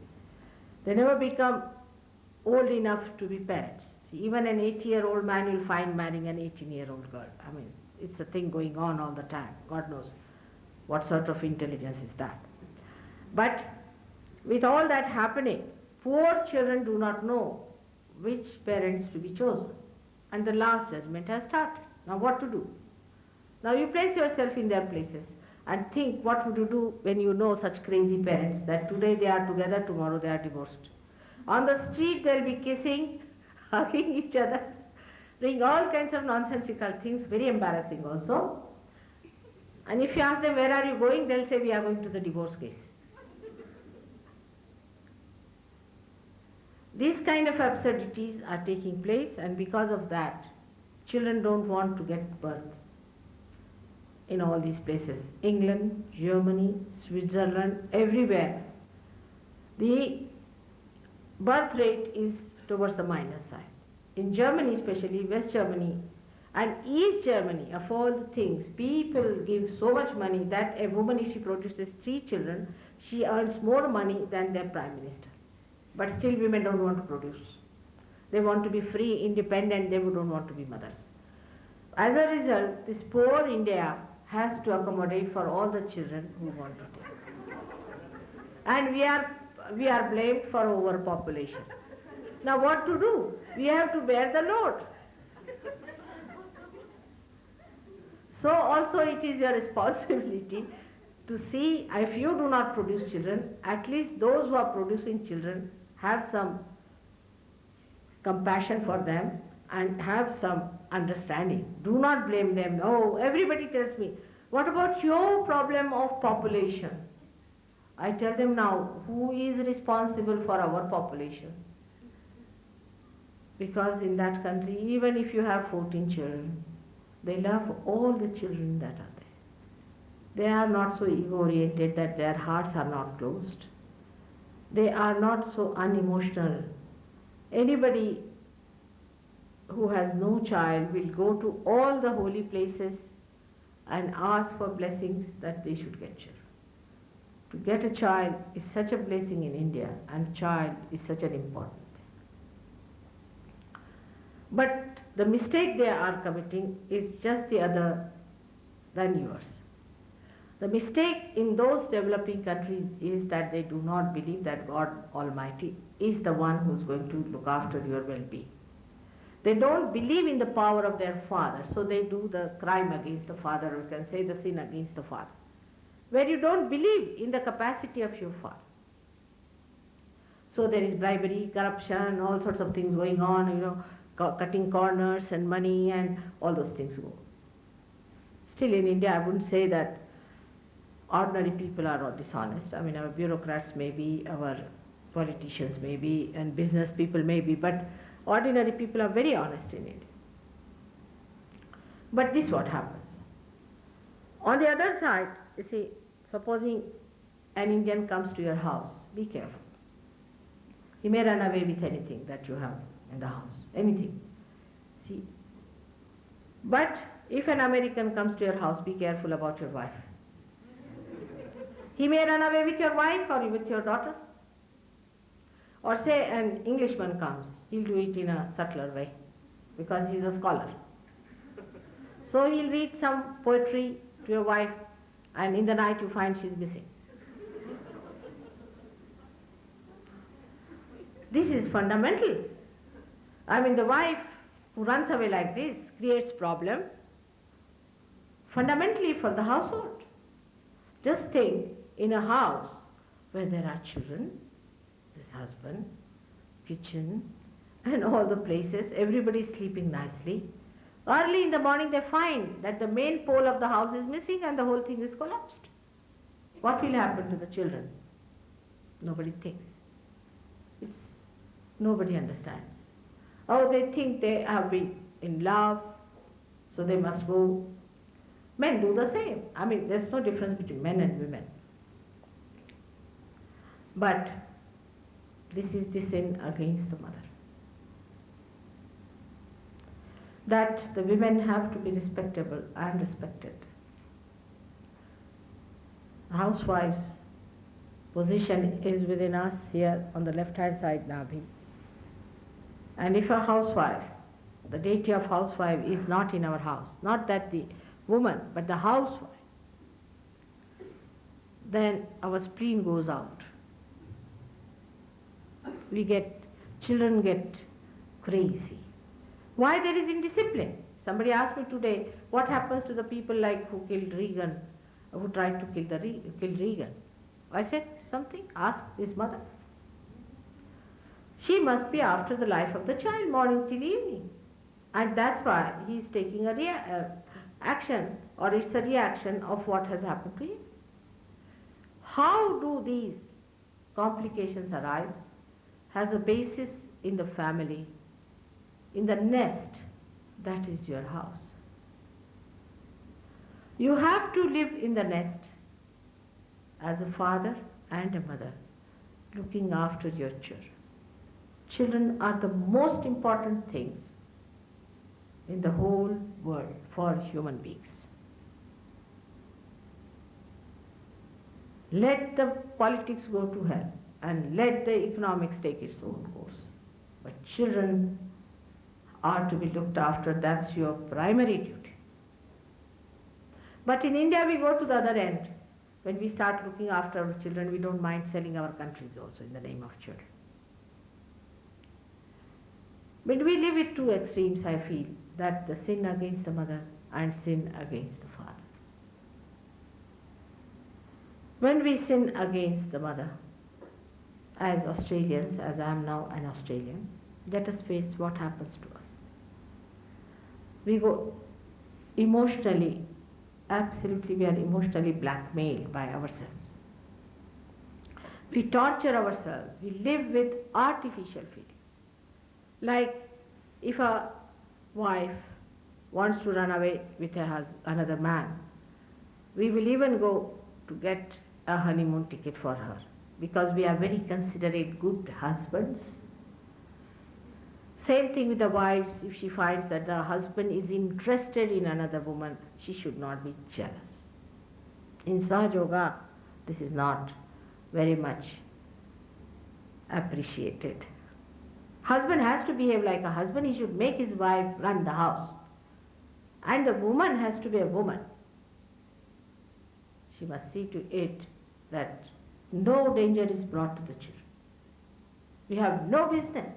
They never become old enough to be parents. See, even an 80-year-old man you'll find marrying an 18-year-old girl. I mean, it's a thing going on all the time. God knows what sort of intelligence is that. But with all that happening, poor children do not know which parents to be chosen. And the last judgment has started. Now what to do? Now you place yourself in their places and think, what would you do when you know such crazy parents that today they are together, tomorrow they are divorced. On the street they'll be kissing, hugging each other, doing all kinds of nonsensical things, very embarrassing also. And if you ask them, where are you going? They'll say, we are going to the divorce case. These kind of absurdities are taking place, and because of that, children don't want to get birth in all these places. England, Germany, Switzerland, everywhere. The birth rate is towards the minus side. In Germany especially, West Germany and East Germany, of all the things, people give so much money that a woman, if she produces 3 children, she earns more money than their prime minister. But still women don't want to produce. They want to be free, independent, they don't want to be mothers. As a result, this poor India has to accommodate for all the children who want to take. And we are blamed for overpopulation. Now what to do? We have to bear the load. So also it is your responsibility to see, if you do not produce children, at least those who are producing children have some compassion for them and have some understanding. Do not blame them. Oh, everybody tells me, what about your problem of population? I tell them now, who is responsible for our population? Because in that country, even if you have 14 children, they love all the children that are there. They are not so ego-oriented that their hearts are not closed. They are not so unemotional. Anybody who has no child will go to all the holy places and ask for blessings that they should get children. To get a child is such a blessing in India, and child is such an important thing. But the mistake they are committing is just the other than yours. The mistake in those developing countries is that they do not believe that God Almighty is the one who is going to look after your well-being. They don't believe in the power of their father, so they do the crime against the father, or you can say the sin against the father, where you don't believe in the capacity of your father. So there is bribery, corruption, all sorts of things going on, cutting corners and money and all those things go. Still in India, I wouldn't say that ordinary people are all dishonest. I mean, our bureaucrats may be, our politicians may be, and business people may be, but ordinary people are very honest in India. But this is what happens. On the other side, you see, supposing an Indian comes to your house, be careful. He may run away with anything that you have in the house, anything. See. But if an American comes to your house, be careful about your wife. He may run away with your wife or with your daughter. Or say an Englishman comes, he'll do it in a subtler way because he's a scholar. So he'll read some poetry to your wife, and in the night you find she's missing. This is fundamental. I mean, the wife who runs away like this creates problem fundamentally for the household. Just think, in a house where there are children, this husband, kitchen, and all the places, everybody is sleeping nicely. Early in the morning they find that the main pole of the house is missing and the whole thing is collapsed. What will happen to the children? Nobody thinks. Nobody understands. Oh, they think they have been in love, so they must go. Men do the same. I mean, there's no difference between men and women. But this is the sin against the mother. That the women have to be respectable and respected. Housewife's position is within us here on the left-hand side, Nabhi. And if a housewife, the deity of housewife is not in our house, not that the woman, but the housewife, then our spleen goes out. Children get crazy. Why there is indiscipline? Somebody asked me today, what happens to the people like who killed Reagan, who tried to kill Reagan? I said, something, ask his mother. She must be after the life of the child, morning till evening. And that's why he is taking a action, or it's a reaction of what has happened to him. How do these complications arise? Has a basis in the family, in the nest that is your house. You have to live in the nest as a father and a mother, looking after your children. Children are the most important things in the whole world for human beings. Let the politics go to hell and let the economics take its own course. But children are to be looked after. That's your primary duty. But in India we go to the other end. When we start looking after our children, we don't mind selling our countries also in the name of children. But we live at two extremes, I feel, that the sin against the mother and sin against the father. When we sin against the mother, as Australians, as I am now an Australian, let us face what happens to us. We go emotionally, absolutely we are emotionally blackmailed by ourselves. We torture ourselves, we live with artificial feelings. Like if a wife wants to run away with another man, we will even go to get a honeymoon ticket for her because we are very considerate, good husbands. Same thing with the wives. If she finds that the husband is interested in another woman, she should not be jealous. In Sahaja Yoga, this is not very much appreciated. Husband has to behave like a husband. He should make his wife run the house. And the woman has to be a woman. She must see to it that no danger is brought to the children. We have no business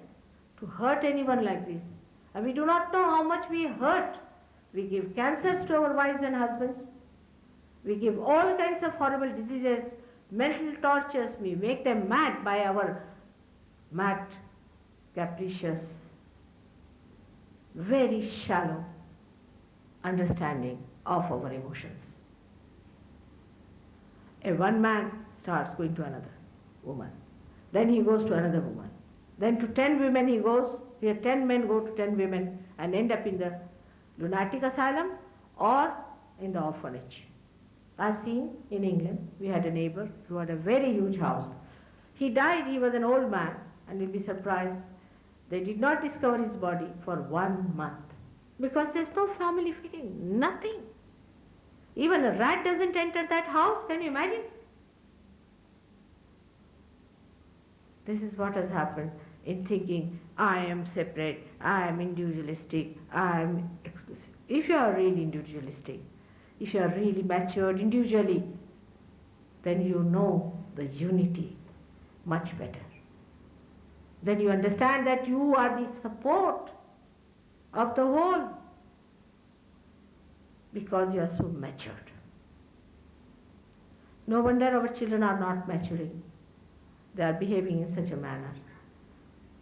to hurt anyone like this. And we do not know how much we hurt. We give cancers to our wives and husbands. We give all kinds of horrible diseases, mental tortures. We make them mad by our mad, capricious, very shallow understanding of our emotions. One man starts going to another woman. Then he goes to another woman. Then to 10 women he goes. Here 10 men go to 10 women and end up in the lunatic asylum or in the orphanage. I've seen in England, we had a neighbor who had a very huge house. He died, he was an old man, and you'll be surprised, they did not discover his body for 1 month. Because there's no family feeling, nothing. Even a rat doesn't enter that house, can you imagine? This is what has happened in thinking, I am separate, I am individualistic, I am exclusive. If you are really individualistic, if you are really matured individually, then you know the unity much better. Then you understand that you are the support of the whole, because you are so matured. No wonder our children are not maturing. They are behaving in such a manner.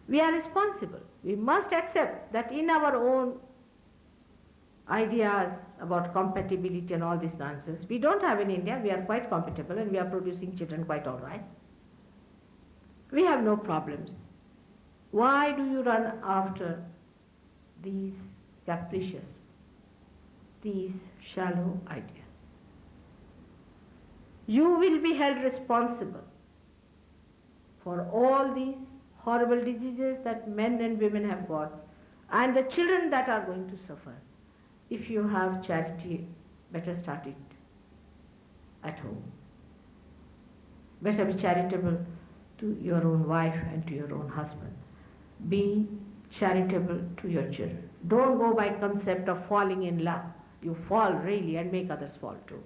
We are responsible. We must accept that in our own ideas about compatibility and all this nonsense, we don't have in India. We are quite compatible and we are producing children quite all right. We have no problems. Why do you run after these capricious, these shallow ideas? You will be held responsible for all these horrible diseases that men and women have got, and the children that are going to suffer. If you have charity, better start it at home. Better be charitable to your own wife and to your own husband. Be charitable to your children. Don't go by concept of falling in love. You fall really and make others fall too.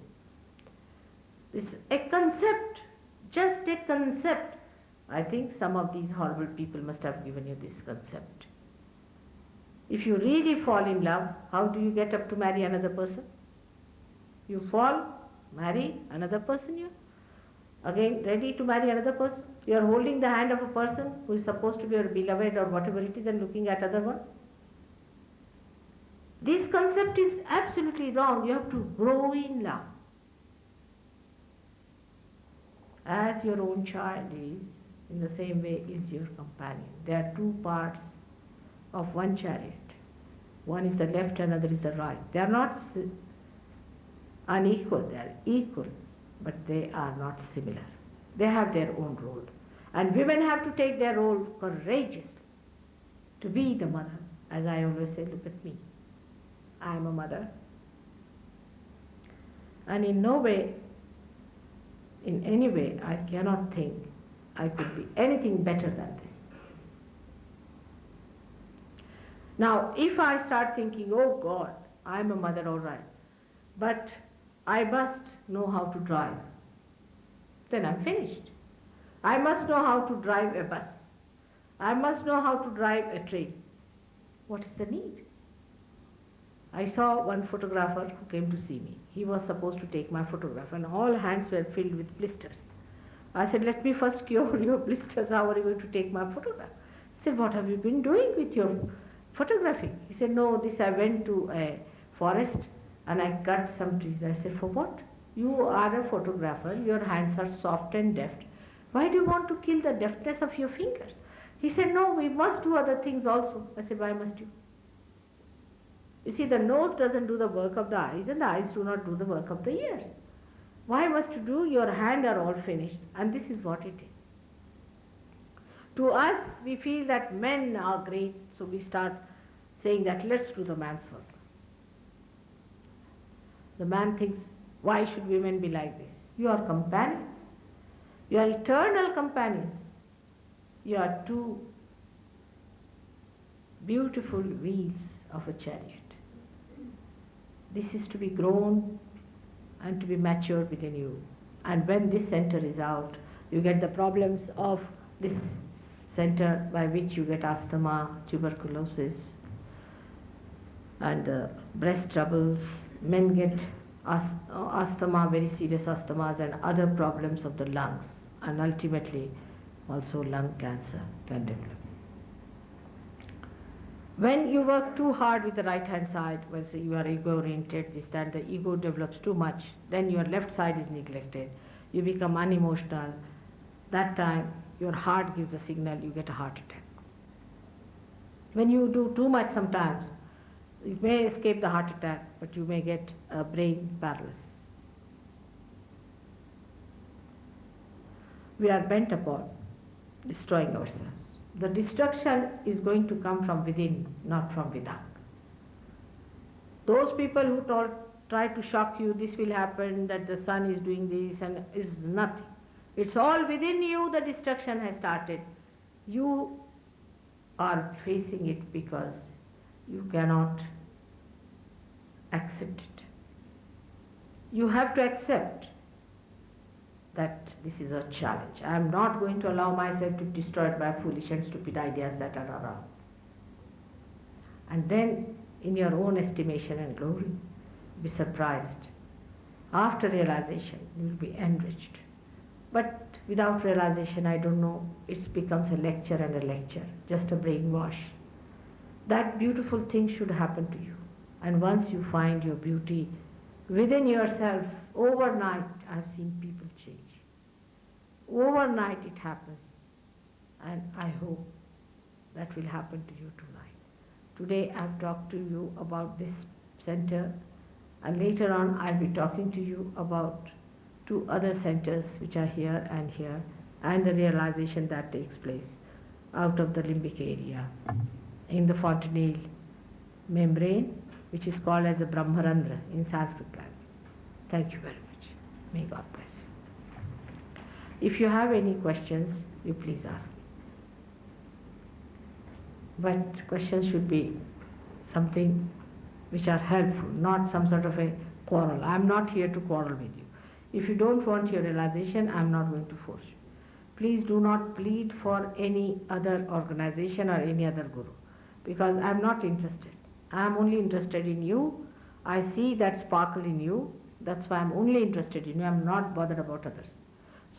It's a concept, just a concept. I think some of these horrible people must have given you this concept. If you really fall in love, how do you get up to marry another person? You fall, marry another person, you again ready to marry another person. You are holding the hand of a person who is supposed to be your beloved or whatever it is and looking at other one. This concept is absolutely wrong. You have to grow in love. As your own child is, in the same way is your companion. There are two parts of one chariot. One is the left, another is the right. They are not unequal, they are equal, but they are not similar. They have their own role. And women have to take their role courageously to be the mother. As I always say, look at me. I am a mother. And in no way, in any way, I cannot think I could be anything better than this. Now, if I start thinking, oh God, I'm a mother, all right, but I must know how to drive, then I'm finished. I must know how to drive a bus. I must know how to drive a train. What is the need? I saw one photographer who came to see me. He was supposed to take my photograph and all hands were filled with blisters. I said, let me first cure your blisters. How are you going to take my photograph? He said, what have you been doing with your photographing? He said, no, I went to a forest and I cut some trees. I said, for what? You are a photographer. Your hands are soft and deft. Why do you want to kill the deftness of your fingers? He said, no, we must do other things also. I said, why must you? You see, the nose doesn't do the work of the eyes and the eyes do not do the work of the ears. Why must you do? Your hands are all finished, and this is what it is. To us, we feel that men are great, so we start saying that let's do the man's work. The man thinks, why should women be like this? You are companions. You are eternal companions. You are two beautiful wheels of a chariot. This is to be grown and to be matured within you. And when this center is out, you get the problems of this center by which you get asthma, tuberculosis, and breast troubles. Men get asthma, very serious asthmas, and other problems of the lungs, and ultimately also lung cancer can develop. When you work too hard with the right hand side, when you are ego oriented, this time the ego develops too much, then your left side is neglected. You become unemotional. That time your heart gives a signal, you get a heart attack. When you do too much sometimes, you may escape the heart attack, but you may get a brain paralysis. We are bent upon destroying ourselves. The destruction is going to come from within, not from without. Those people who try to shock you, this will happen, that the sun is doing this, and is nothing. It's all within you, the destruction has started. You are facing it because you cannot accept it. You have to accept that this is a challenge. I am not going to allow myself to be destroyed by foolish and stupid ideas that are around. And then, in your own estimation and glory, be surprised. After realization, you will be enriched. But without realization, I don't know, it becomes a lecture and a lecture, just a brainwash. That beautiful thing should happen to you. And once you find your beauty within yourself, overnight, I've seen people change. Overnight it happens. And I hope that will happen to you tonight. Today I've talked to you about this center, and later on I'll be talking to you about 2 other centers which are here, and the realization that takes place out of the limbic area in the fontanelle membrane, which is called as a Brahmarandra in Sanskrit language. Thank you very much. May God bless you. If you have any questions, you please ask me. But questions should be something which are helpful, not some sort of a quarrel. I'm not here to quarrel with you. If you don't want your realization, I'm not going to force you. Please do not plead for any other organization or any other guru, because I'm not interested. I'm only interested in you. I see that sparkle in you. That's why I'm only interested in you. I'm not bothered about others.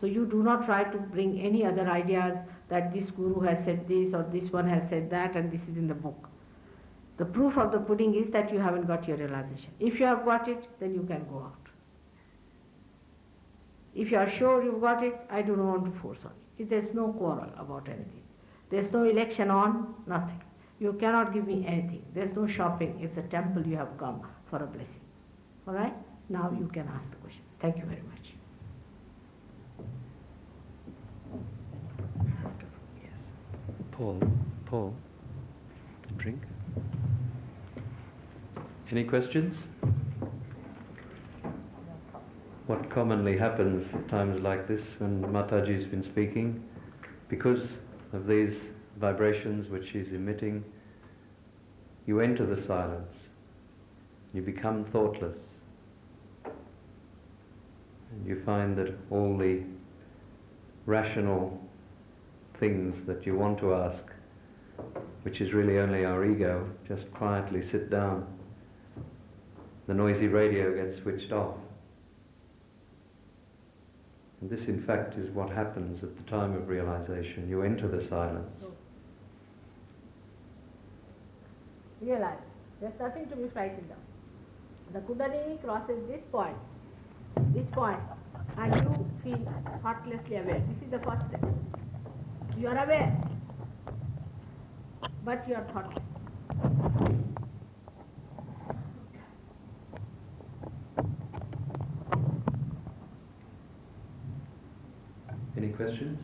So you do not try to bring any other ideas that this guru has said this or this one has said that and this is in the book. The proof of the pudding is that you haven't got your realization. If you have got it, then you can go out. If you are sure you've got it, I do not want to force on you. There's no quarrel about anything. There's no election on, nothing. You cannot give me anything. There's no shopping. It's a temple you have come for a blessing. All right? Now you can ask the questions. Thank you very much. Yes. Paul, drink. Any questions? What commonly happens at times like this when Mataji's been speaking, because of these vibrations which she's emitting, you enter the silence, you become thoughtless, and you find that all the rational things that you want to ask, which is really only our ego, just quietly sit down. The noisy radio gets switched off. And this, in fact, is what happens at the time of realization. You enter the silence. Realize, there's nothing to be frightened of. The Kundalini crosses this point, and you feel thoughtlessly aware. This is the first step. You are aware, but you are thoughtless. Any questions?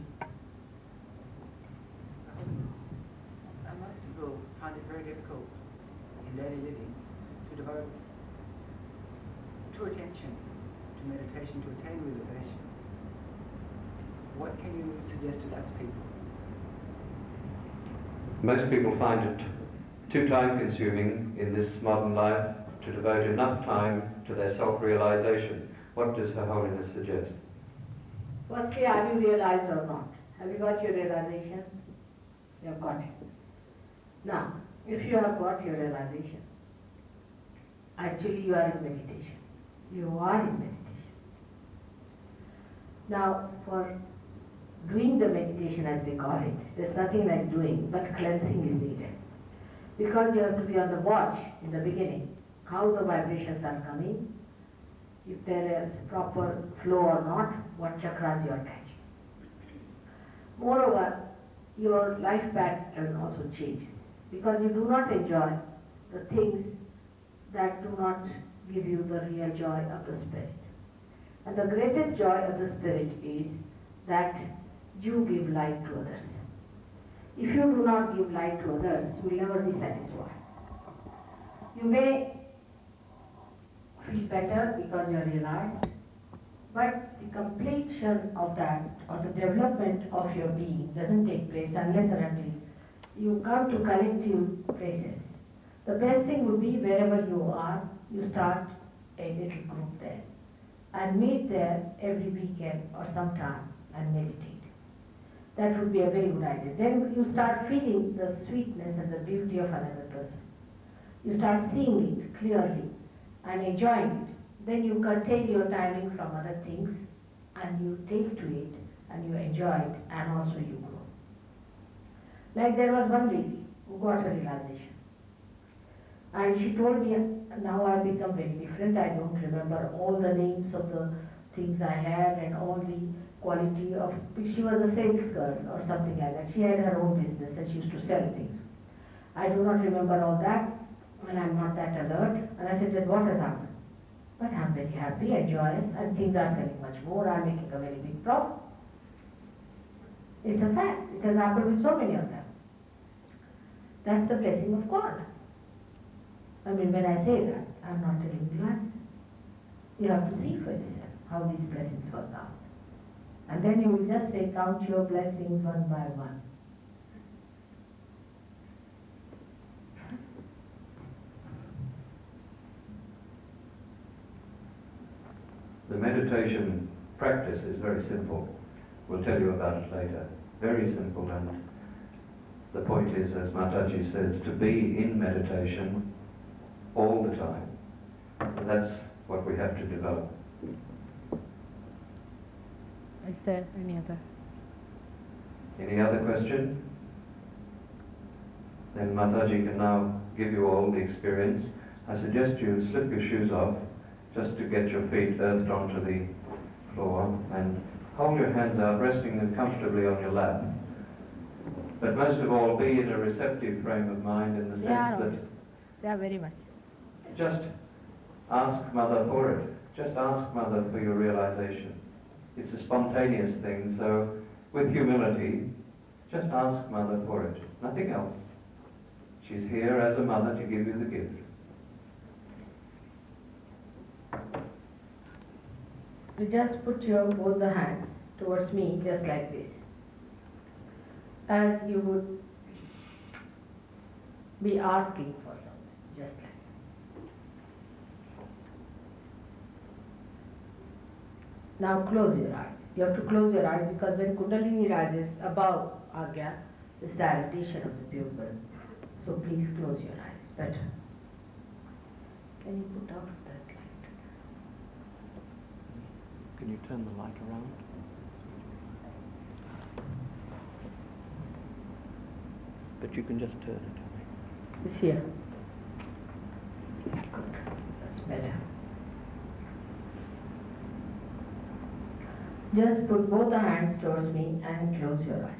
Most people find it very difficult in daily living to devote true attention to meditation to attain realization. What can you suggest to such people? Most people find it too time-consuming in this modern life to devote enough time to their self-realization. What does Her Holiness suggest? Firstly, have you realized or not? Have you got your realization? You have got it. Now, if you have got your realization, actually you are in meditation. You are in meditation. Now, for doing the meditation as they call it, there's nothing like doing, but cleansing is needed. Because you have to be on the watch in the beginning, how the vibrations are coming, if there is proper flow or not, what chakras you are catching. Moreover, your life pattern also changes, because you do not enjoy the things that do not give you the real joy of the spirit. And the greatest joy of the spirit is that you give light to others. If you do not give light to others, you will never be satisfied. You may feel better because you are realized, but the completion of that, or the development of your being, doesn't take place unless and until you come to collective places. The best thing would be wherever you are, you start a little group there and meet there every weekend or sometime and meditate. That would be a very good idea. Then you start feeling the sweetness and the beauty of another person. you start seeing it clearly and enjoying it, then you curtail your timing from other things and you take to it and you enjoy it and also you grow. Like there was one lady who got a realization and she told me, now I've become very different, I don't remember all the names of the things I had and all the quality of, she was a sales girl or something like that. She had her own business and she used to sell things. I do not remember all that and I'm not that alert. And I said, then what has happened? But I'm very happy and joyous and things are selling much more, I'm making a very big profit. It's a fact, it has happened with so many of them. That's the blessing of God. I mean, when I say that, I'm not telling you lies. You have to see for yourself how these blessings work out. And then you will just say, count your blessings one by one. The meditation practice is very simple. We'll tell you about it later. Very simple, and the point is, as Mataji says, to be in meditation all the time. And that's what we have to develop. Is there any other? Any other question? Then Mataji can now give you all the experience. I suggest you slip your shoes off just to get your feet earthed onto the floor and hold your hands out, resting them comfortably on your lap. But most of all, be in a receptive frame of mind in the sense that They are very much. just ask Mother for it. Just ask Mother for your realization. It's a spontaneous thing, so with humility, just ask Mother for it. Nothing else. She's here as a mother to give you the gift. You just put your both the hands towards me, just like this, as you would be asking for something, just like that. Now close your eyes. You have to close your eyes because when Kundalini rises above Agya, this dilatation of the pupil. So please close your eyes. Better. Can you put out of that light? Can you turn the light around? But you can just turn it. It's here. Good. That's better. Just put both the hands towards me and close your eyes.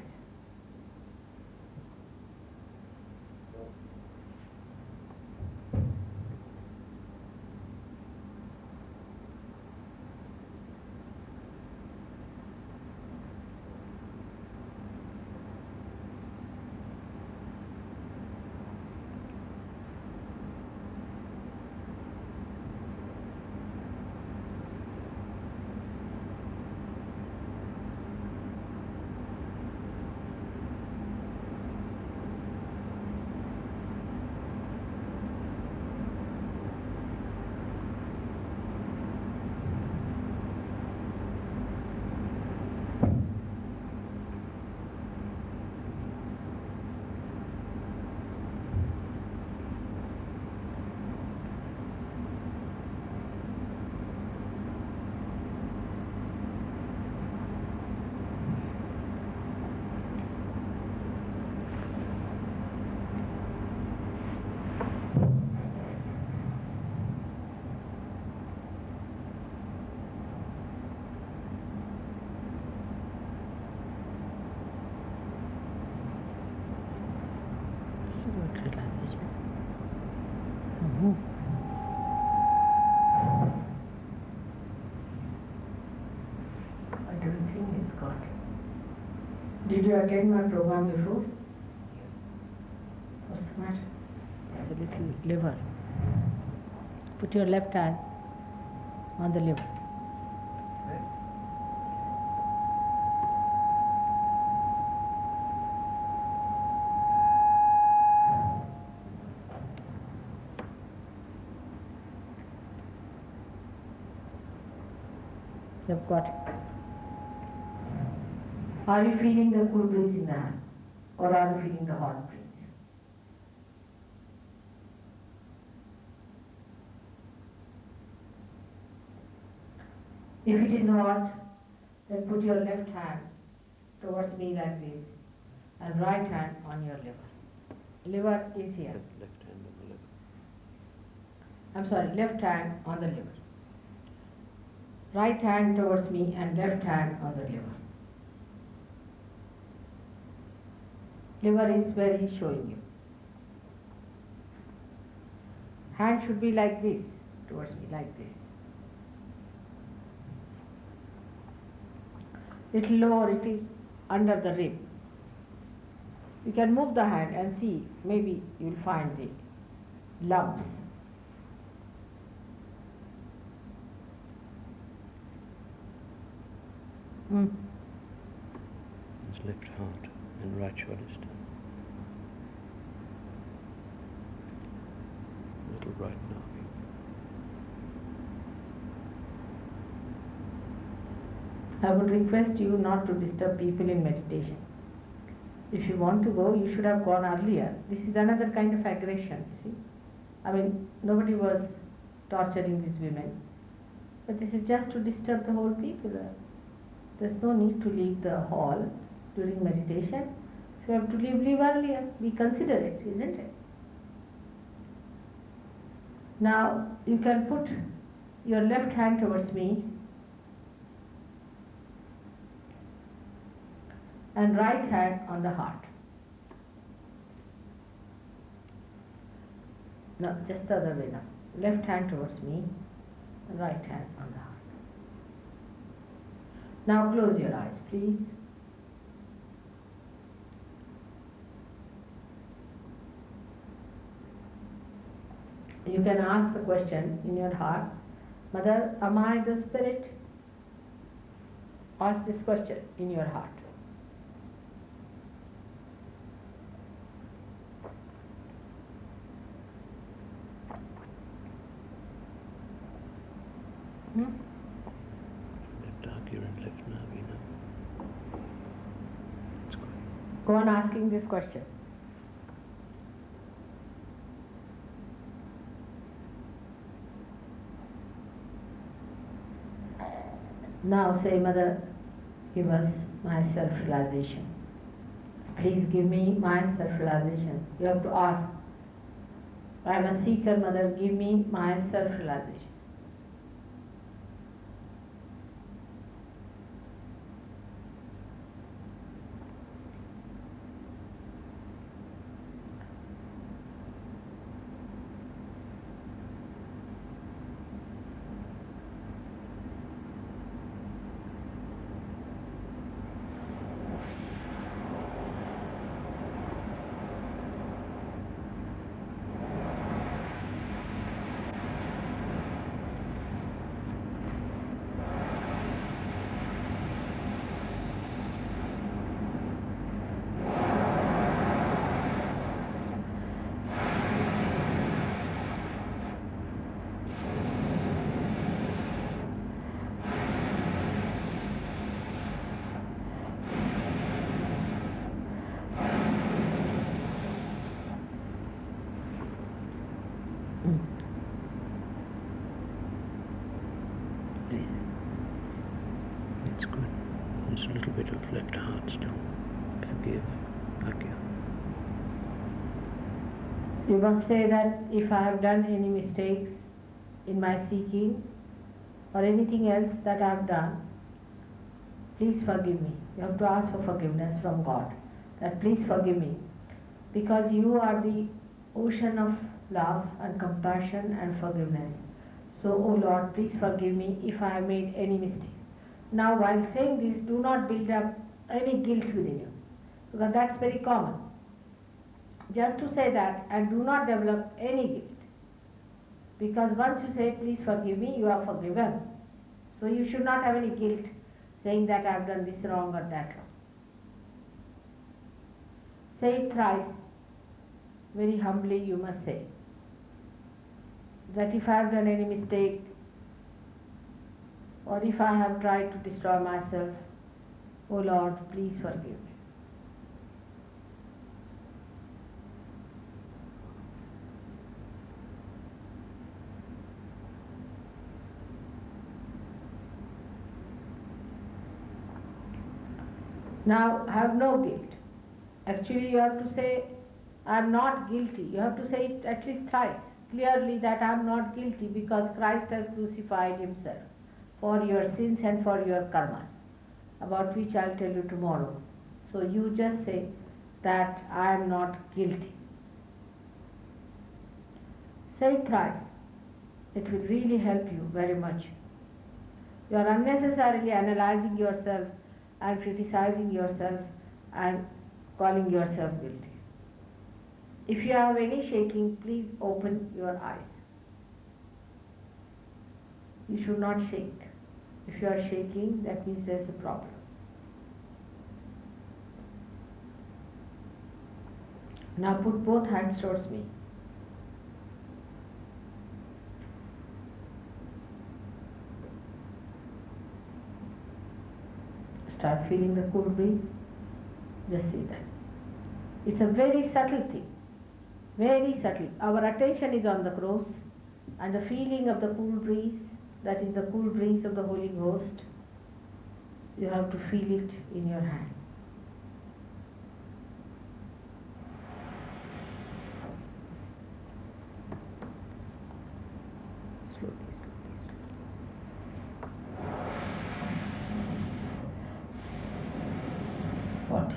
I don't think it's got. Did you attend my program before? What's the matter? It's a little liver. Put your left hand on the liver. You've got it. Are you feeling the cool breeze in the hand? Or are you feeling the hot breeze? If it is hot, then put your left hand towards me like this and right hand on your liver. Liver is here. Left hand on the liver. I'm sorry, left hand on the liver. Right hand towards me and left hand on the liver. Liver is where he's showing you. Hand should be like this, towards me, like this. Little lower, it is under the rib. You can move the hand and see, maybe you'll find the lumps. It's left heart and right shoulder stone. Little right navi. I would request you not to disturb people in meditation. If you want to go, you should have gone earlier. This is another kind of aggression, you see. I mean, nobody was torturing these women. But this is just to disturb the whole people. There's no need to leave the hall during meditation. If you have to leave earlier. Be considerate, isn't it? Now, you can put your left hand towards me and right hand on the heart. No, just the other way now. Left hand towards me and right hand on the heart. Now close your eyes, please. You can ask the question in your heart, Mother, am I the spirit? Ask this question in your heart. Left agya and left navi now. That's good. Go on asking this question. Now say, Mother, give us my self-realization. Please give me my self-realization. You have to ask. I am a seeker, Mother, give me my self-realization. It's good. There's a little bit of left heart still. Forgive, agya. You must say that if I have done any mistakes in my seeking or anything else that I have done, please forgive me. You have to ask for forgiveness from God. That please forgive me, because you are the ocean of love and compassion and forgiveness. So, O Lord, please forgive me if I have made any mistake. Now, while saying this, do not build up any guilt within you, because that's very common. Just to say that and do not develop any guilt, because once you say, please forgive me, you are forgiven. So you should not have any guilt saying that I have done this wrong or that wrong. Say it thrice. Very humbly you must say that if I have done any mistake, or if I have tried to destroy myself, O Lord, please forgive me. Now have no guilt. Actually, you have to say, I am not guilty. You have to say it at least thrice clearly, that I am not guilty because Christ has crucified himself for your sins and for your karmas, about which I will tell you tomorrow. So you just say that I am not guilty. Say it thrice. It will really help you very much. You are unnecessarily analyzing yourself and criticizing yourself and calling yourself guilty. If you have any shaking, please open your eyes. You should not shake. If you are shaking, that means there is a problem. Now put both hands towards me. Start feeling the cool breeze. Just see that. It's a very subtle thing. Very subtle. Our attention is on the cross and the feeling of the cool breeze, that is the cool breeze of the Holy Ghost. You have to feel it in your hand. Slowly, slowly, slowly. 40.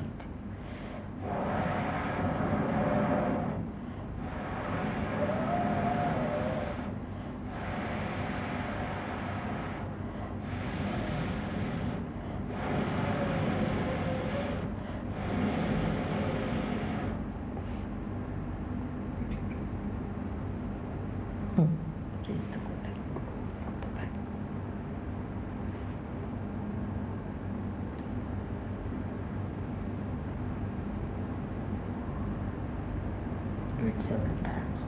Raise the quarter from the back. Do it several times.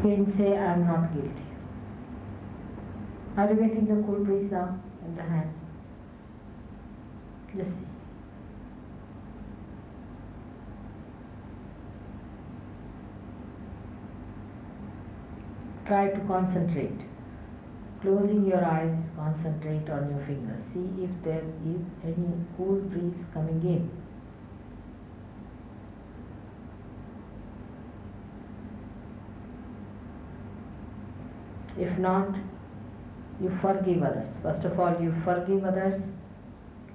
Again say, I am not guilty. Are you getting the cool breeze now in the hand? Just see. Try to concentrate. Closing your eyes, concentrate on your fingers. See if there is any cool breeze coming in. If not, you forgive others. First of all, you forgive others,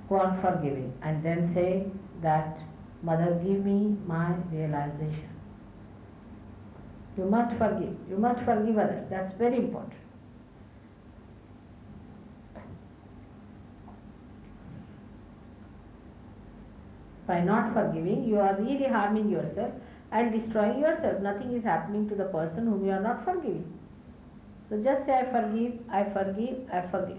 go on forgiving, and then say that, Mother, give me my realization. You must forgive. You must forgive others. That's very important. By not forgiving, you are really harming yourself and destroying yourself. Nothing is happening to the person whom you are not forgiving. So just say, I forgive, I forgive, I forgive.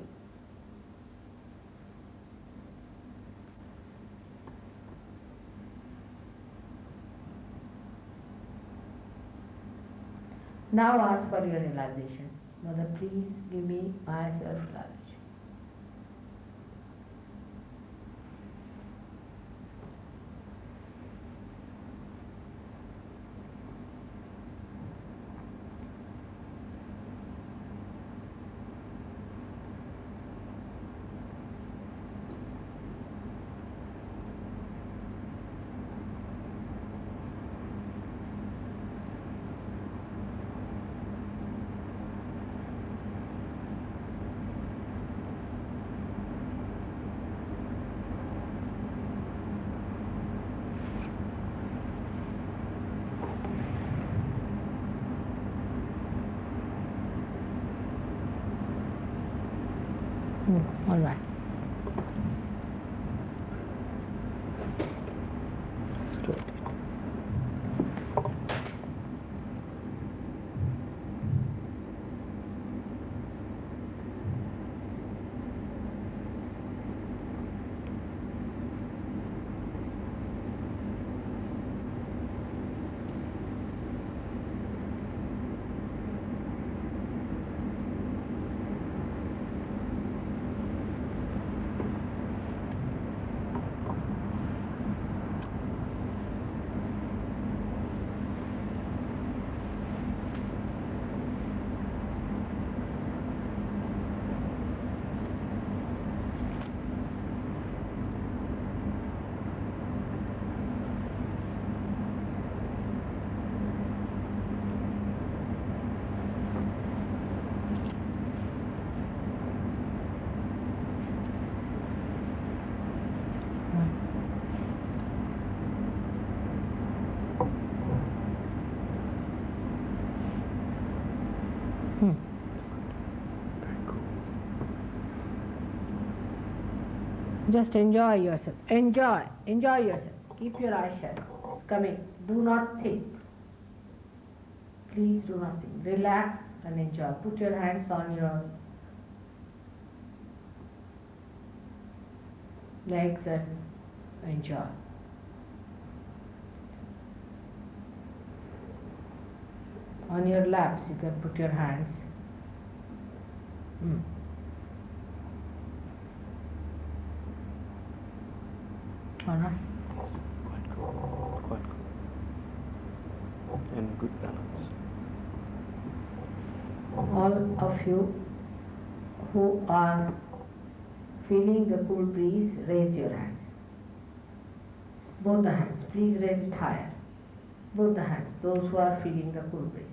Now ask for your realization. Mother, please give me my self-realization. All right. Just enjoy yourself. Enjoy yourself. Keep your eyes shut. It's coming. Do not think. Please do not think. Relax and enjoy. Put your hands on your legs and enjoy. On your laps, you can put your hands. All right. Quite cool. Quite cool. And good balance. All of you who are feeling the cool breeze, raise your hands. Both the hands. Please raise it higher. Both the hands. Those who are feeling the cool breeze.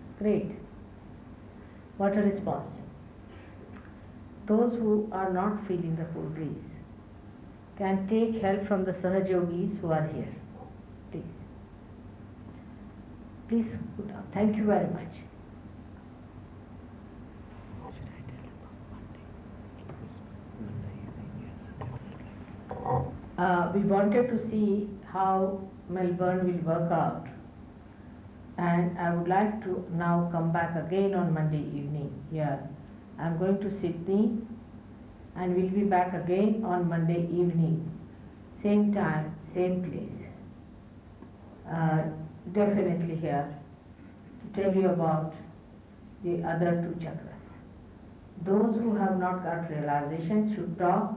It's great. What a response. Those who are not feeling the cool breeze can take help from the Sahaj Yogis who are here. Please. Please put down. Thank you very much. Should I tell about Monday? We wanted to see how Melbourne will work out, and I would like to now come back again on Monday evening here. I'm going to Sydney and we'll be back again on Monday evening, same time, same place. Definitely here to tell you about the other two chakras. Those who have not got realization should talk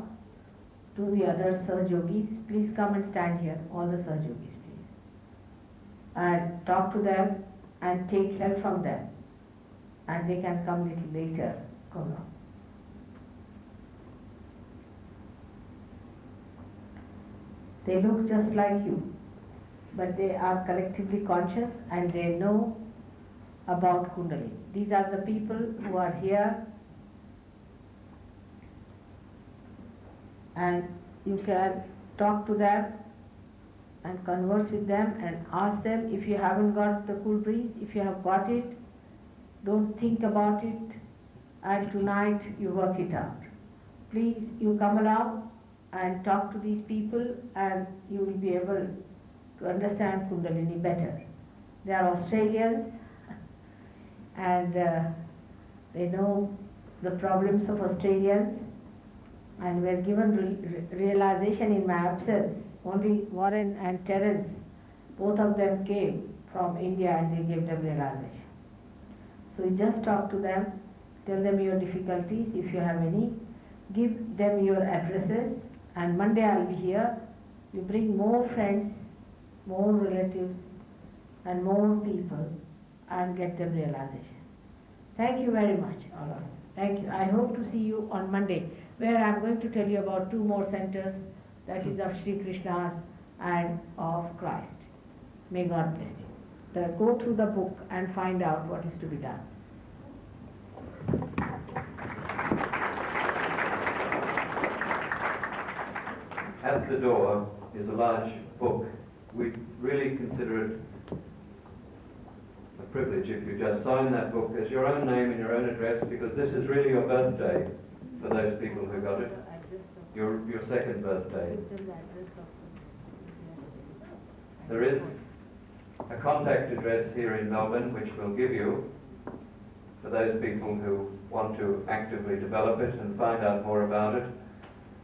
to the other Sahaj Yogis. Please come and stand here, all the Sahaj Yogis, please. And talk to them and take help from them. And they can come little later. Come now. They look just like you, but they are collectively conscious and they know about Kundalini. These are the people who are here, and you can talk to them and converse with them and ask them if you haven't got the cool breeze. If you have got it, don't think about it, and tonight you work it out. Please, you come along and talk to these people and you will be able to understand Kundalini better. They are Australians and they know the problems of Australians, and were given realization in my absence. Only Warren and Terence, both of them came from India and they gave them realization. So you just talk to them, tell them your difficulties if you have any, give them your addresses, and Monday I'll be here. You bring more friends, more relatives and more people and get them realization. Thank you very much, all of you. Thank you. I hope to see you on Monday, where I'm going to tell you about 2 more centers, that is of Sri Krishna's and of Christ. May God bless you. Go through the book and find out what is to be done. At the door is a large book. We really consider it a privilege if you just sign that book as your own name and your own address, because this is really your birthday for those people who got it. Your second birthday. There is a contact address here in Melbourne which we'll give you for those people who want to actively develop it and find out more about it.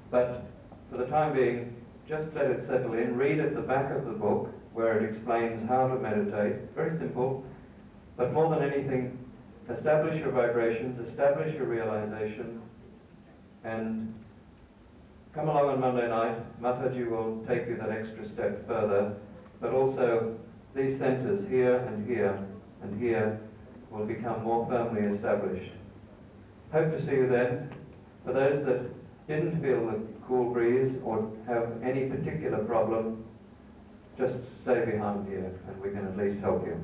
But for the time being, just let it settle in. Read at the back of the book where it explains how to meditate. Very simple. But more than anything, establish your vibrations, establish your realization, and come along on Monday night. Mataji will take you that extra step further. But also, these centers here and here and here will become more firmly established. Hope to see you then. For those that didn't feel the cool breeze or have any particular problem, just stay behind here and we can at least help you.